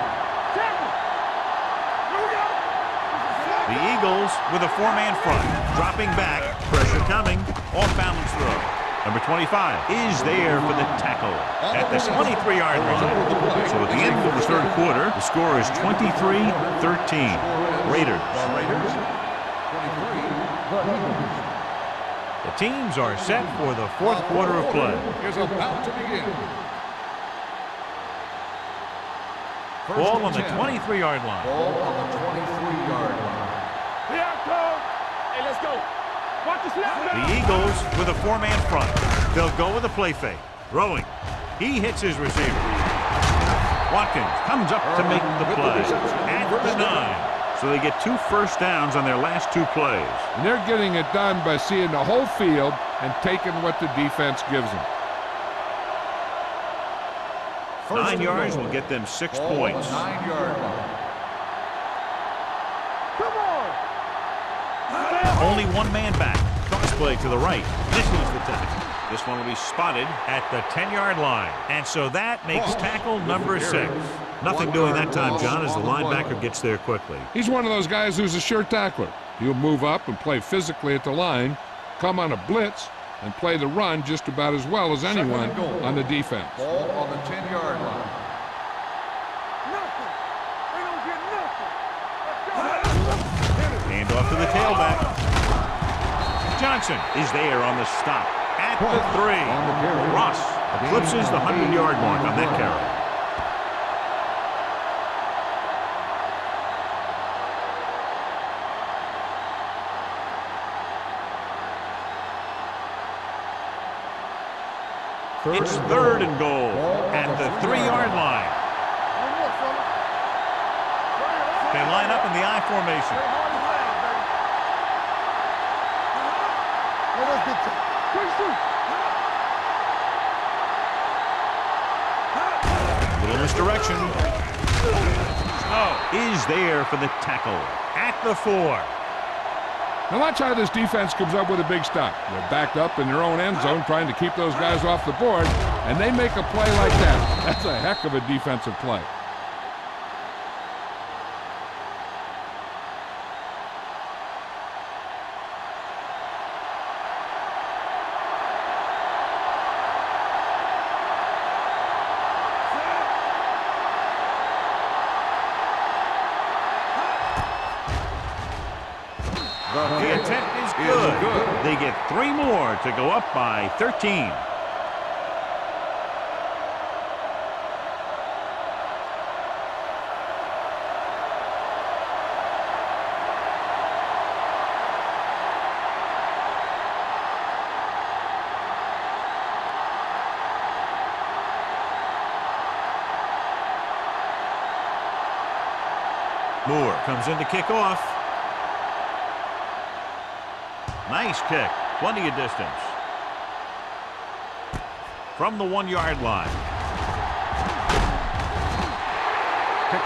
The Eagles with a 4-man front, dropping back, pressure coming, off-balance throw. Number 25 is there for the tackle at the 23-yard line. So at the end of the 3rd quarter, the score is 23-13. Raiders. The teams are set for the 4th quarter of play. Is about to begin. Ball on the 23-yard line. Ball on the 23-yard line. Here I come. Hey, let's go. Watch the snap. The Eagles with a 4-man front. They'll go with a play fake. Throwing. He hits his receiver. Watkins comes up to make the play at the 9. So they get 2 first downs on their last 2 plays. And they're getting it done by seeing the whole field and taking what the defense gives them. 9 yards will get them 6 points. 9-yard line. Come on. Only 1 man back. Toss play to the right. This is the tackle. This one will be spotted at the 10-yard line. And so that makes tackle number 6. Nothing doing that time, John, as the linebacker gets there quickly. He's one of those guys who's a sure tackler. He'll move up and play physically at the line, come on a blitz, and play the run just about as well as anyone on the defense. Ball on the 10-yard line. Nothing. They don't get nothing. Hand off to the tailback. Johnson is there on the stop at the 3. Ross eclipses the 100-yard mark on that carry. It's 3rd and goal at the 3-yard line. They line up in the I formation. Little misdirection. Snow is there for the tackle at the 4. Now watch how this defense comes up with a big stop. They're backed up in their own end zone trying to keep those guys off the board, and they make a play like that. That's a heck of a defensive play. The attempt is good. They get 3 more to go up by 13. Moore comes in to kick off. Nice kick. Plenty of distance. From the 1-yard line.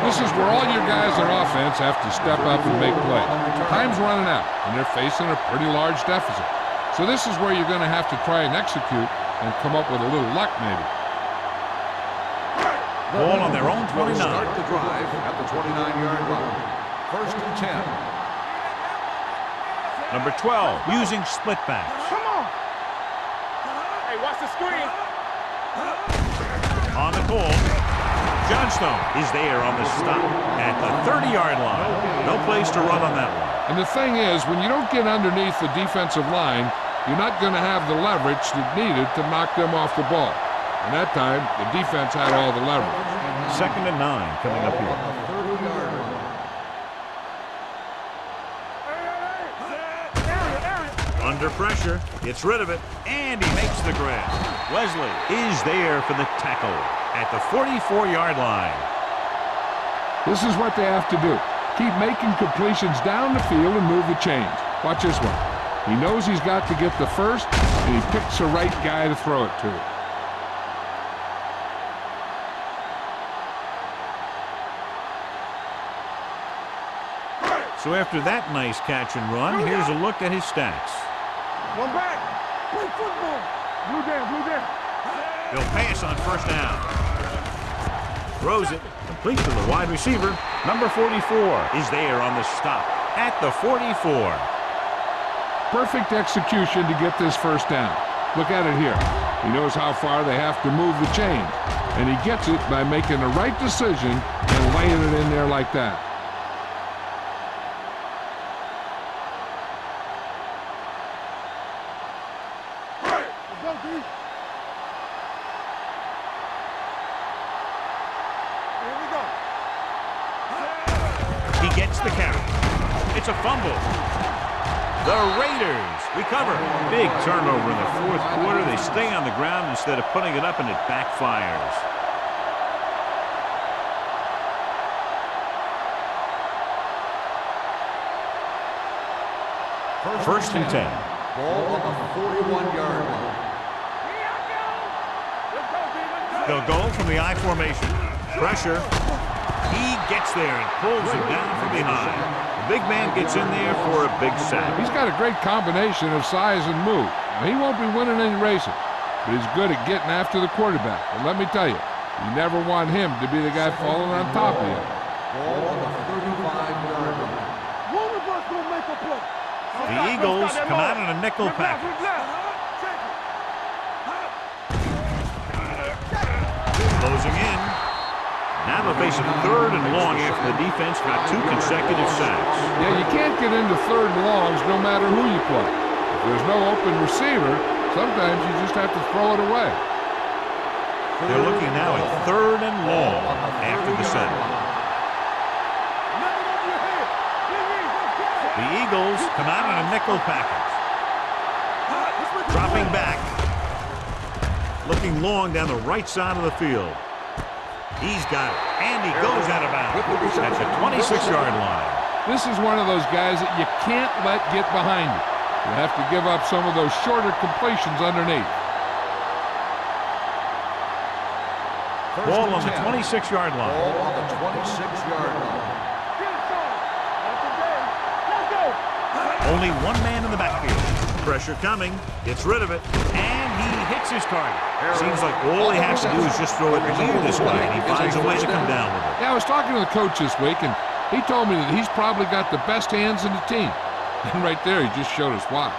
This is where all your guys on offense have to step up and make plays. Time's running out, and they're facing a pretty large deficit. So this is where you're going to have to try and execute and come up with a little luck maybe. Ball on their own 29. Start the drive at the 29-yard line. 1st and 10. Number 12 using split backs. Come on. Hey, watch the screen. On the call. Johnstone is there on the stop at the 30-yard line. No place to run on that one. And the thing is, when you don't get underneath the defensive line, you're not going to have the leverage that's needed to knock them off the ball. And that time, the defense had all the leverage. 2nd and 9 coming up here. Under pressure, gets rid of it, and he makes the grab. Wesley is there for the tackle at the 44-yard line. This is what they have to do. Keep making completions down the field and move the chains. Watch this one. He knows he's got to get the first, and he picks the right guy to throw it to. So after that nice catch and run, here's a look at his stats. One back. Play football. Blue down, blue down. He'll pass on 1st down. Throws it, complete to the wide receiver. Number 44 is there on the stop at the 44. Perfect execution to get this 1st down. Look at it here. He knows how far they have to move the chain, and he gets it by making the right decision and laying it in there like that. He gets the carry. It's a fumble. The Raiders recover. Big turnover in the 4th quarter. They stay on the ground instead of putting it up, and it backfires. First and 10. Ball on the 41-yard line. They'll go from the I formation. Pressure. He gets there and pulls him down from behind. The big man gets in there for a big sack. He's got a great combination of size and move. Now, he won't be winning any races, but he's good at getting after the quarterback. And let me tell you, you never want him to be the guy falling on top of you. Ball on the 35-yard line. One of us will make a play. The Eagles come out in a nickel package. Closing in. Now they'll face a 3rd and long after the defense got 2 consecutive sacks. Yeah, you can't get into 3rd and longs no matter who you play. If there's no open receiver, sometimes you just have to throw it away. They're looking now at 3rd and long after the sack. The Eagles come out in a nickel package. Dropping back. Looking long down the right side of the field. He's got it, and he goes out of bounds. That's a 26-yard line. This is one of those guys that you can't let get behind you. You have to give up some of those shorter completions underneath. Ball on the 26-yard line. Ball on the 26-yard line. Only one man in the backfield. Pressure coming, gets rid of it, and he hits his target. Seems like all he has to do is just throw it near this guy, and he finds a way to come down with it. Yeah, I was talking to the coach this week, and he told me that he's probably got the best hands in the team. And right there, he just showed us why.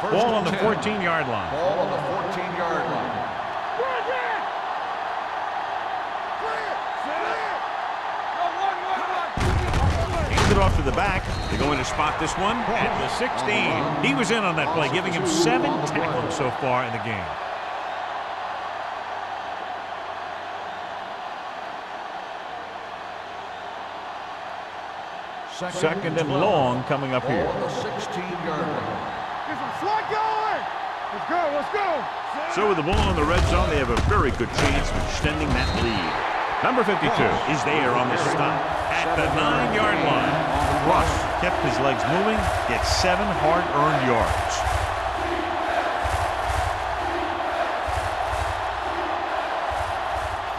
Ball on the 14-yard line. Ball on the 14-yard line. Into it off to the back. They're going to spot this one at the 16. He was in on that play, giving him 7 tackles so far in the game. Second and long coming up here. The 16-yard line. Get some slot going. Let's go, let's go. So with the ball in the red zone, they have a very good chance of extending that lead. Number 52 is there on the stop at the 9-yard line. Russ kept his legs moving, gets 7 hard-earned yards.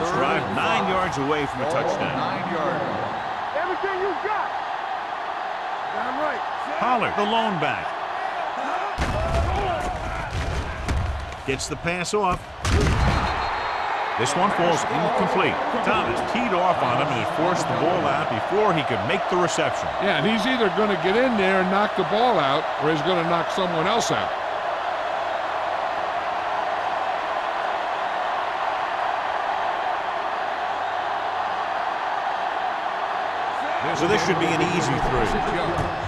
This drive 9 yards away from a touchdown. 9-yard line. Everything you got. Damn right. Pollard, the lone back. Gets the pass off. This one falls incomplete. Thomas teed off on him and had forced the ball out before he could make the reception. Yeah, and he's either going to get in there and knock the ball out, or he's going to knock someone else out. So this should be an easy 3.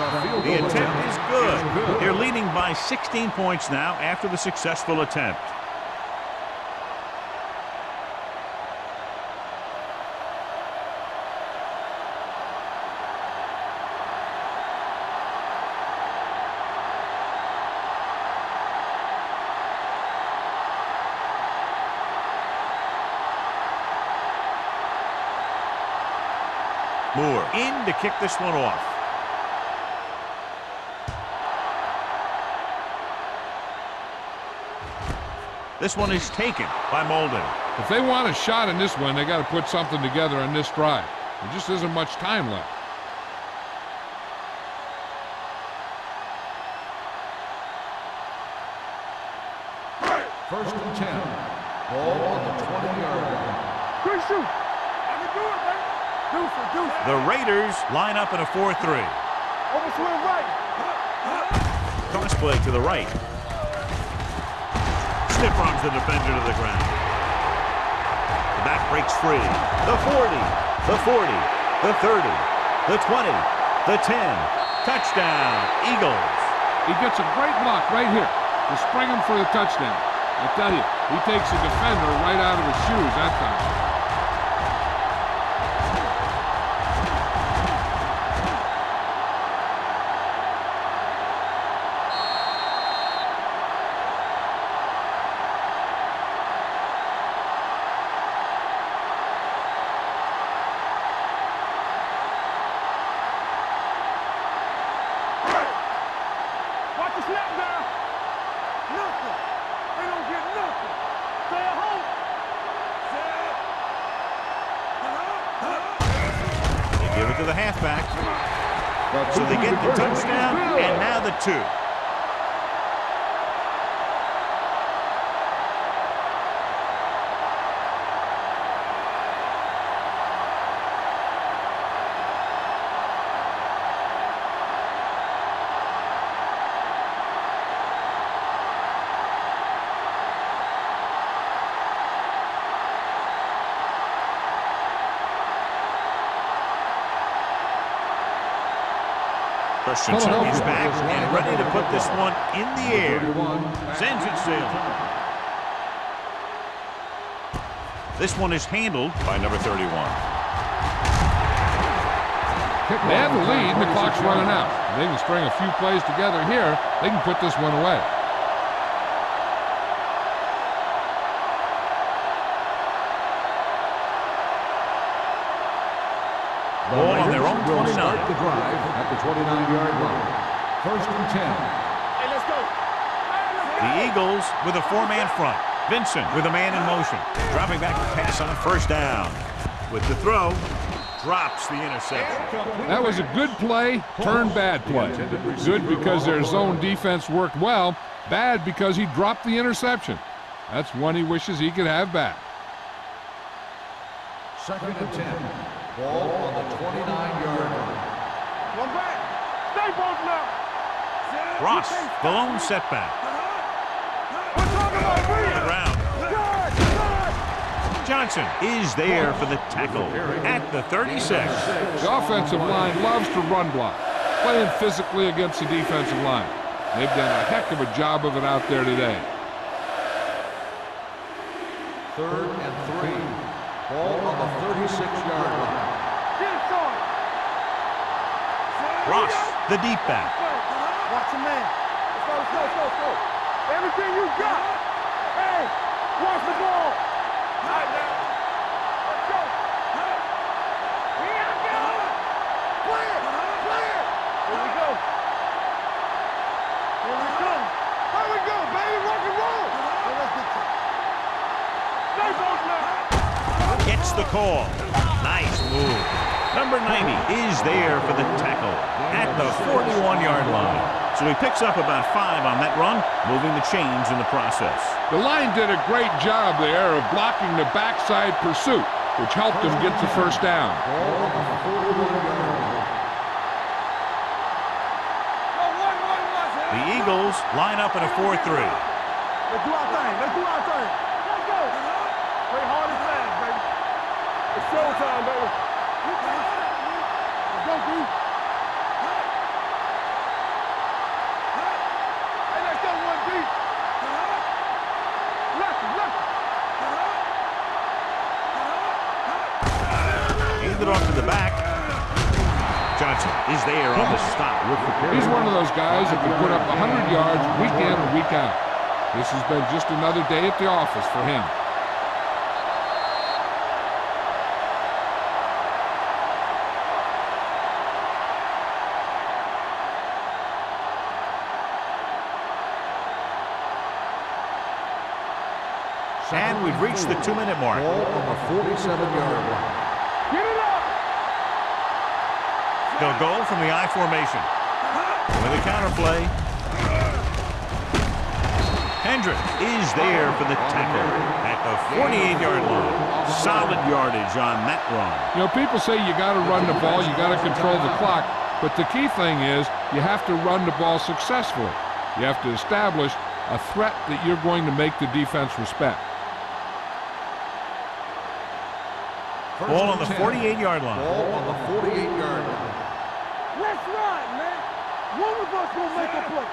The attempt is good. They're leading by 16 points now after the successful attempt. Moore in to kick this one off. This one is taken by Molden. If they want a shot in this one, they got to put something together on this drive. There just isn't much time left. First and 10. Ball on the 20-yard line. Good shoot. I can do it, man. Deuce. The Raiders line up in a 4-3. Overswing right. Cross play to the right. Stiff arms the defender to the ground. The back breaks free. The 40, the 40, the 30, the 20, the 10. Touchdown, Eagles. He gets a great block right here to spring him for the touchdown. I tell you, he takes the defender right out of his shoes that time. To the halfback. So they get the touchdown, and now the 2. Christensen is back and ready to put this one in the air. Sends it sailing. This one is handled by number 31. They have the lead and the clock's running out. If they can string a few plays together here, they can put this one away. Ball on their own 29. Start the drive at the 29-yard line. First and 10. Hey, let's go. The Eagles with a 4-man front. Vincent with a man in motion. Dropping back to pass on first down. With the throw, drops the interception. That was a good play, turned bad play. Good because their zone defense worked well. Bad because he dropped the interception. That's one he wishes he could have back. Second and 10. Ball on the 29-yard line. One back. Stay both now. Ross, the lone setback. We're talking about The ground. Johnson is there for the tackle at the 36. The offensive line loves to run block, playing physically against the defensive line. They've done a heck of a job of it out there today. 3rd and 3. Ball on the 36-yard line. Ross, the deep back. Watch your man. Let's go. Everything you got. Hey, watch the ball. All right, now. Let's go. Here we go. Clear. Here we go. Here we go, baby. Rock and roll. Let's get you. Stay both now. Gets the call. Nice move. Number 90 is there for the tackle at the 41-yard line. So he picks up about 5 on that run, moving the chains in the process. The line did a great job there of blocking the backside pursuit, which helped them get the first down. The Eagles line up in a 4-3. Let's do our thing. Let's go. Play hard and fast, baby. It's showtime, baby. Let's go, D. Hey, let's go, 1D. Hand it off to the back. Johnson is there on the stop. He's one of those guys that can put up 100 yards week in and week out. This has been just another day at the office for him. And we've reached the 2-minute mark. Ball on the 47-yard line. Get it up. They'll go from the I formation. With a counter play. Hendrick is there for the tackle at the 48-yard line. Solid yardage on that run. You know, people say you got to run the ball, you got to control the clock, but the key thing is you have to run the ball successfully. You have to establish a threat that you're going to make the defense respect. Ball on the 48-yard line. Ball on the 48-yard line. Let's ride, man. One of us will make a play.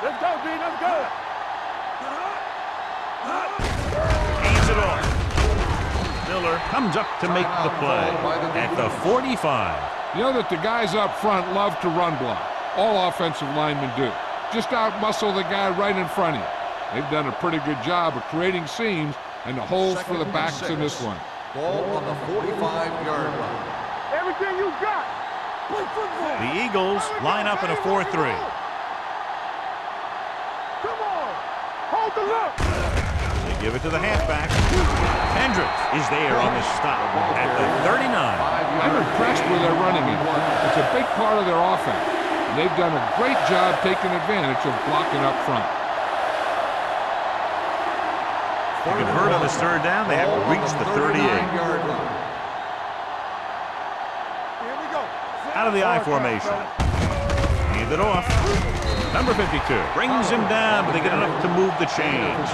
Let's go, D. Let's go. Hands it off. Miller comes up to make the play at the 45. You know that the guys up front love to run block. All offensive linemen do. Just out-muscle the guy right in front of you. They've done a pretty good job of creating seams and the holes for the backs in this one. Ball on the 45-yard line. Everything you got. Play football. The Eagles line up in a 4-3. Come on. Hold the look. They give it to the halfback. Hendricks is there on the stop at the 39. I'm impressed with their running game. It's a big part of their offense. And they've done a great job taking advantage of blocking up front. To convert on this 3rd down, they have to reach the 38. Out of the I formation. Hand it off. Number 52 brings him down, but they get enough to move the chains.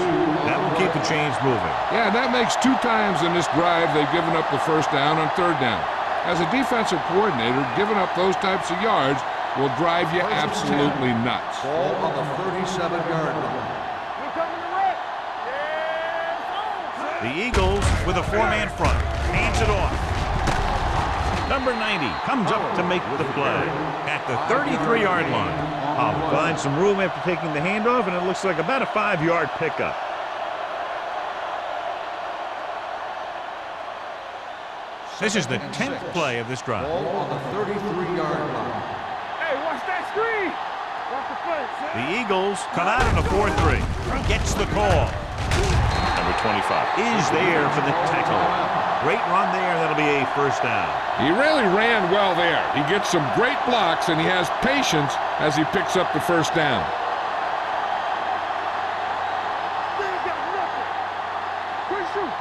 That will keep the chains moving. Yeah, that makes 2 times in this drive they've given up the first down on 3rd down. As a defensive coordinator, giving up those types of yards will drive you absolutely nuts. Ball on the 37-yard line. The Eagles with a 4-man front. Hands it off. Number 90 comes up to make the play at the 33-yard line. I'll find some room after taking the handoff, and it looks like about a 5-yard pickup. This is the 10th play of this drive. Ball on the 33-yard line. Hey, watch that screen. Watch the play. The Eagles come out in a 4-3. Gets the call. Number 25 is there for the tackle. Great run there. That'll be a first down. He really ran well there. He gets some great blocks, and he has patience as he picks up the first down. They ain't got nothing. Quick shoot.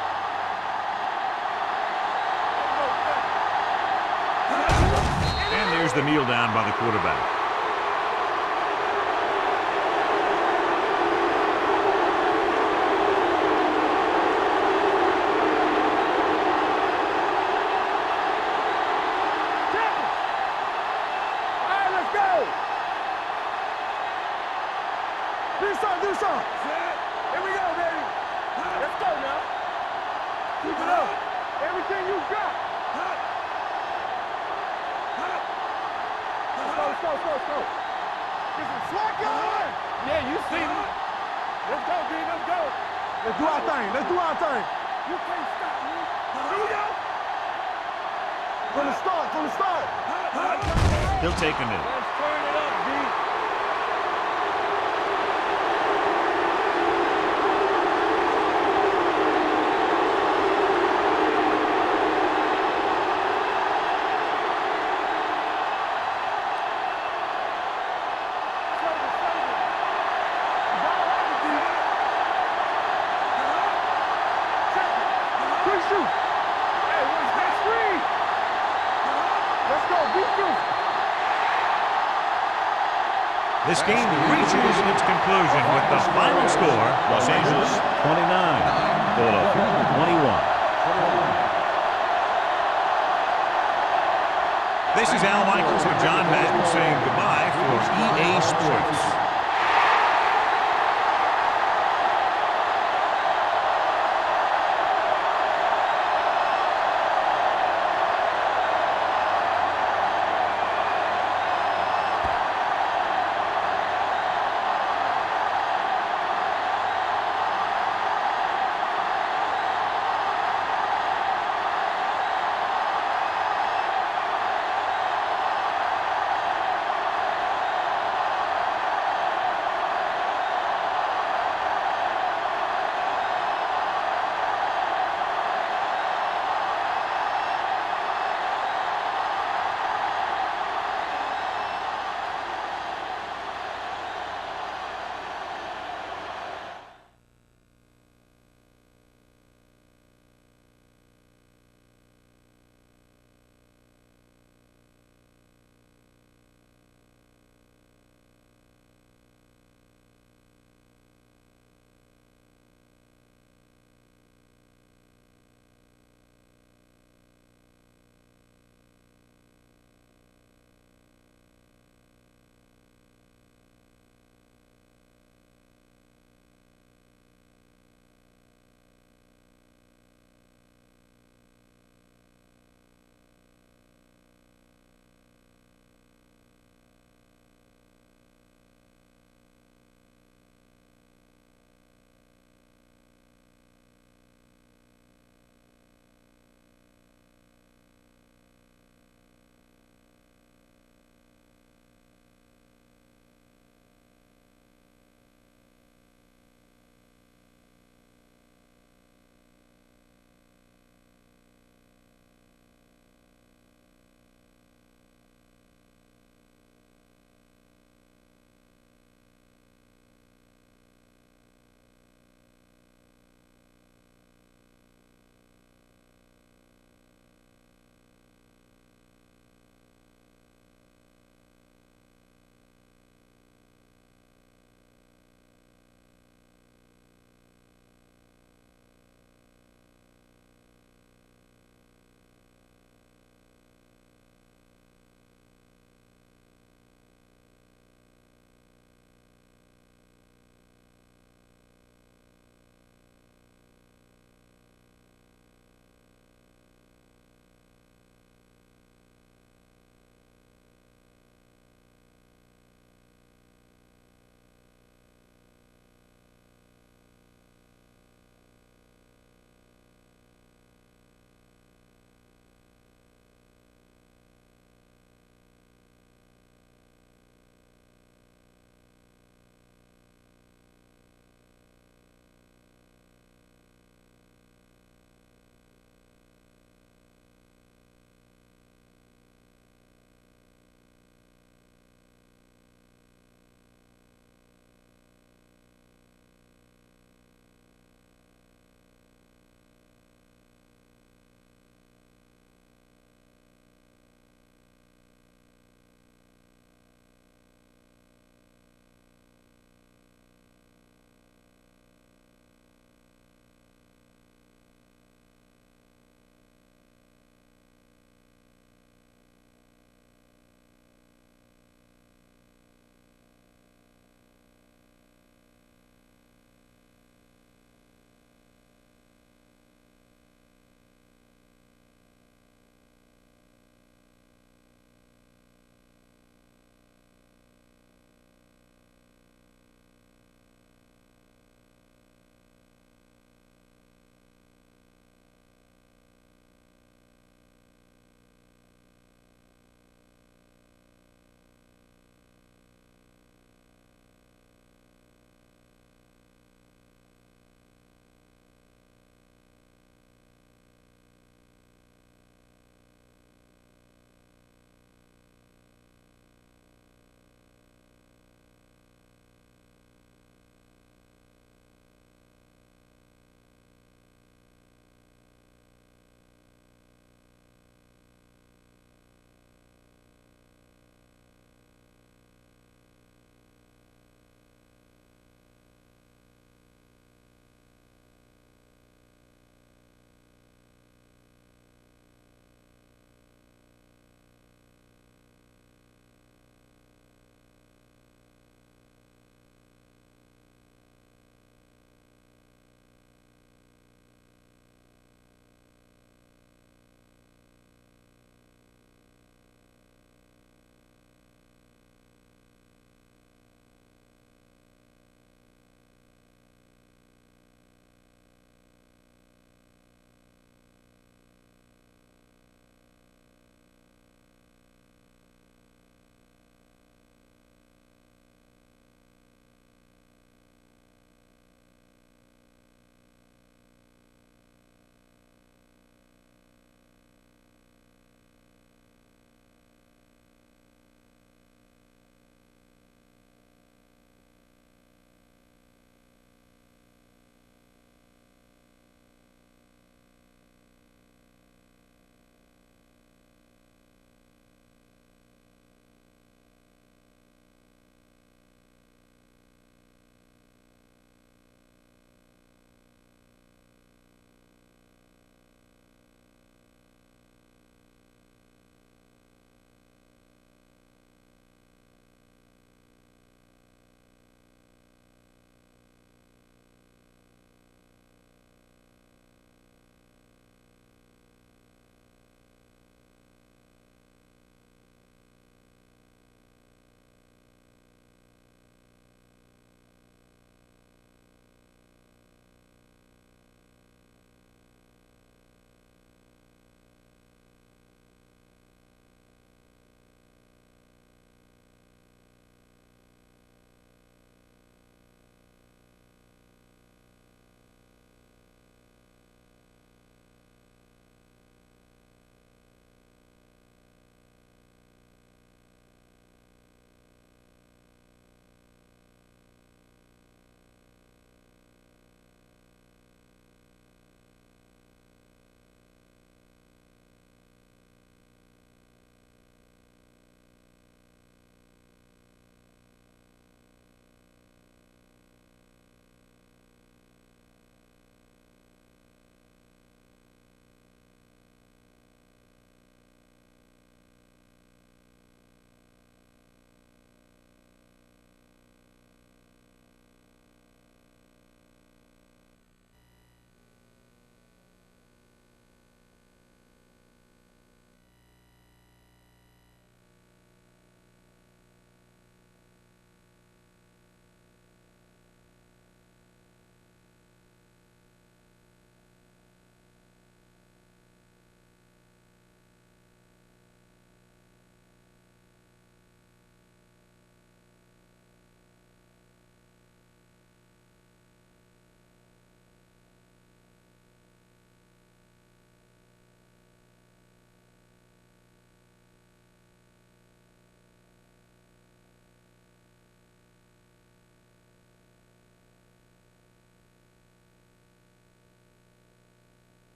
And there's the kneel down by the quarterback. Keep it up. Everything you got. Let's go. This is slack on. Yeah, you see me. Let's go, B. Let's go. Let's do our thing. You can't stop me. Here we go. From the start. He'll take a knee. Let's turn it up, B. This game reaches its conclusion with the final score, Los Angeles 29, Philadelphia 21. This is Al Michaels and John Madden saying goodbye for EA Sports.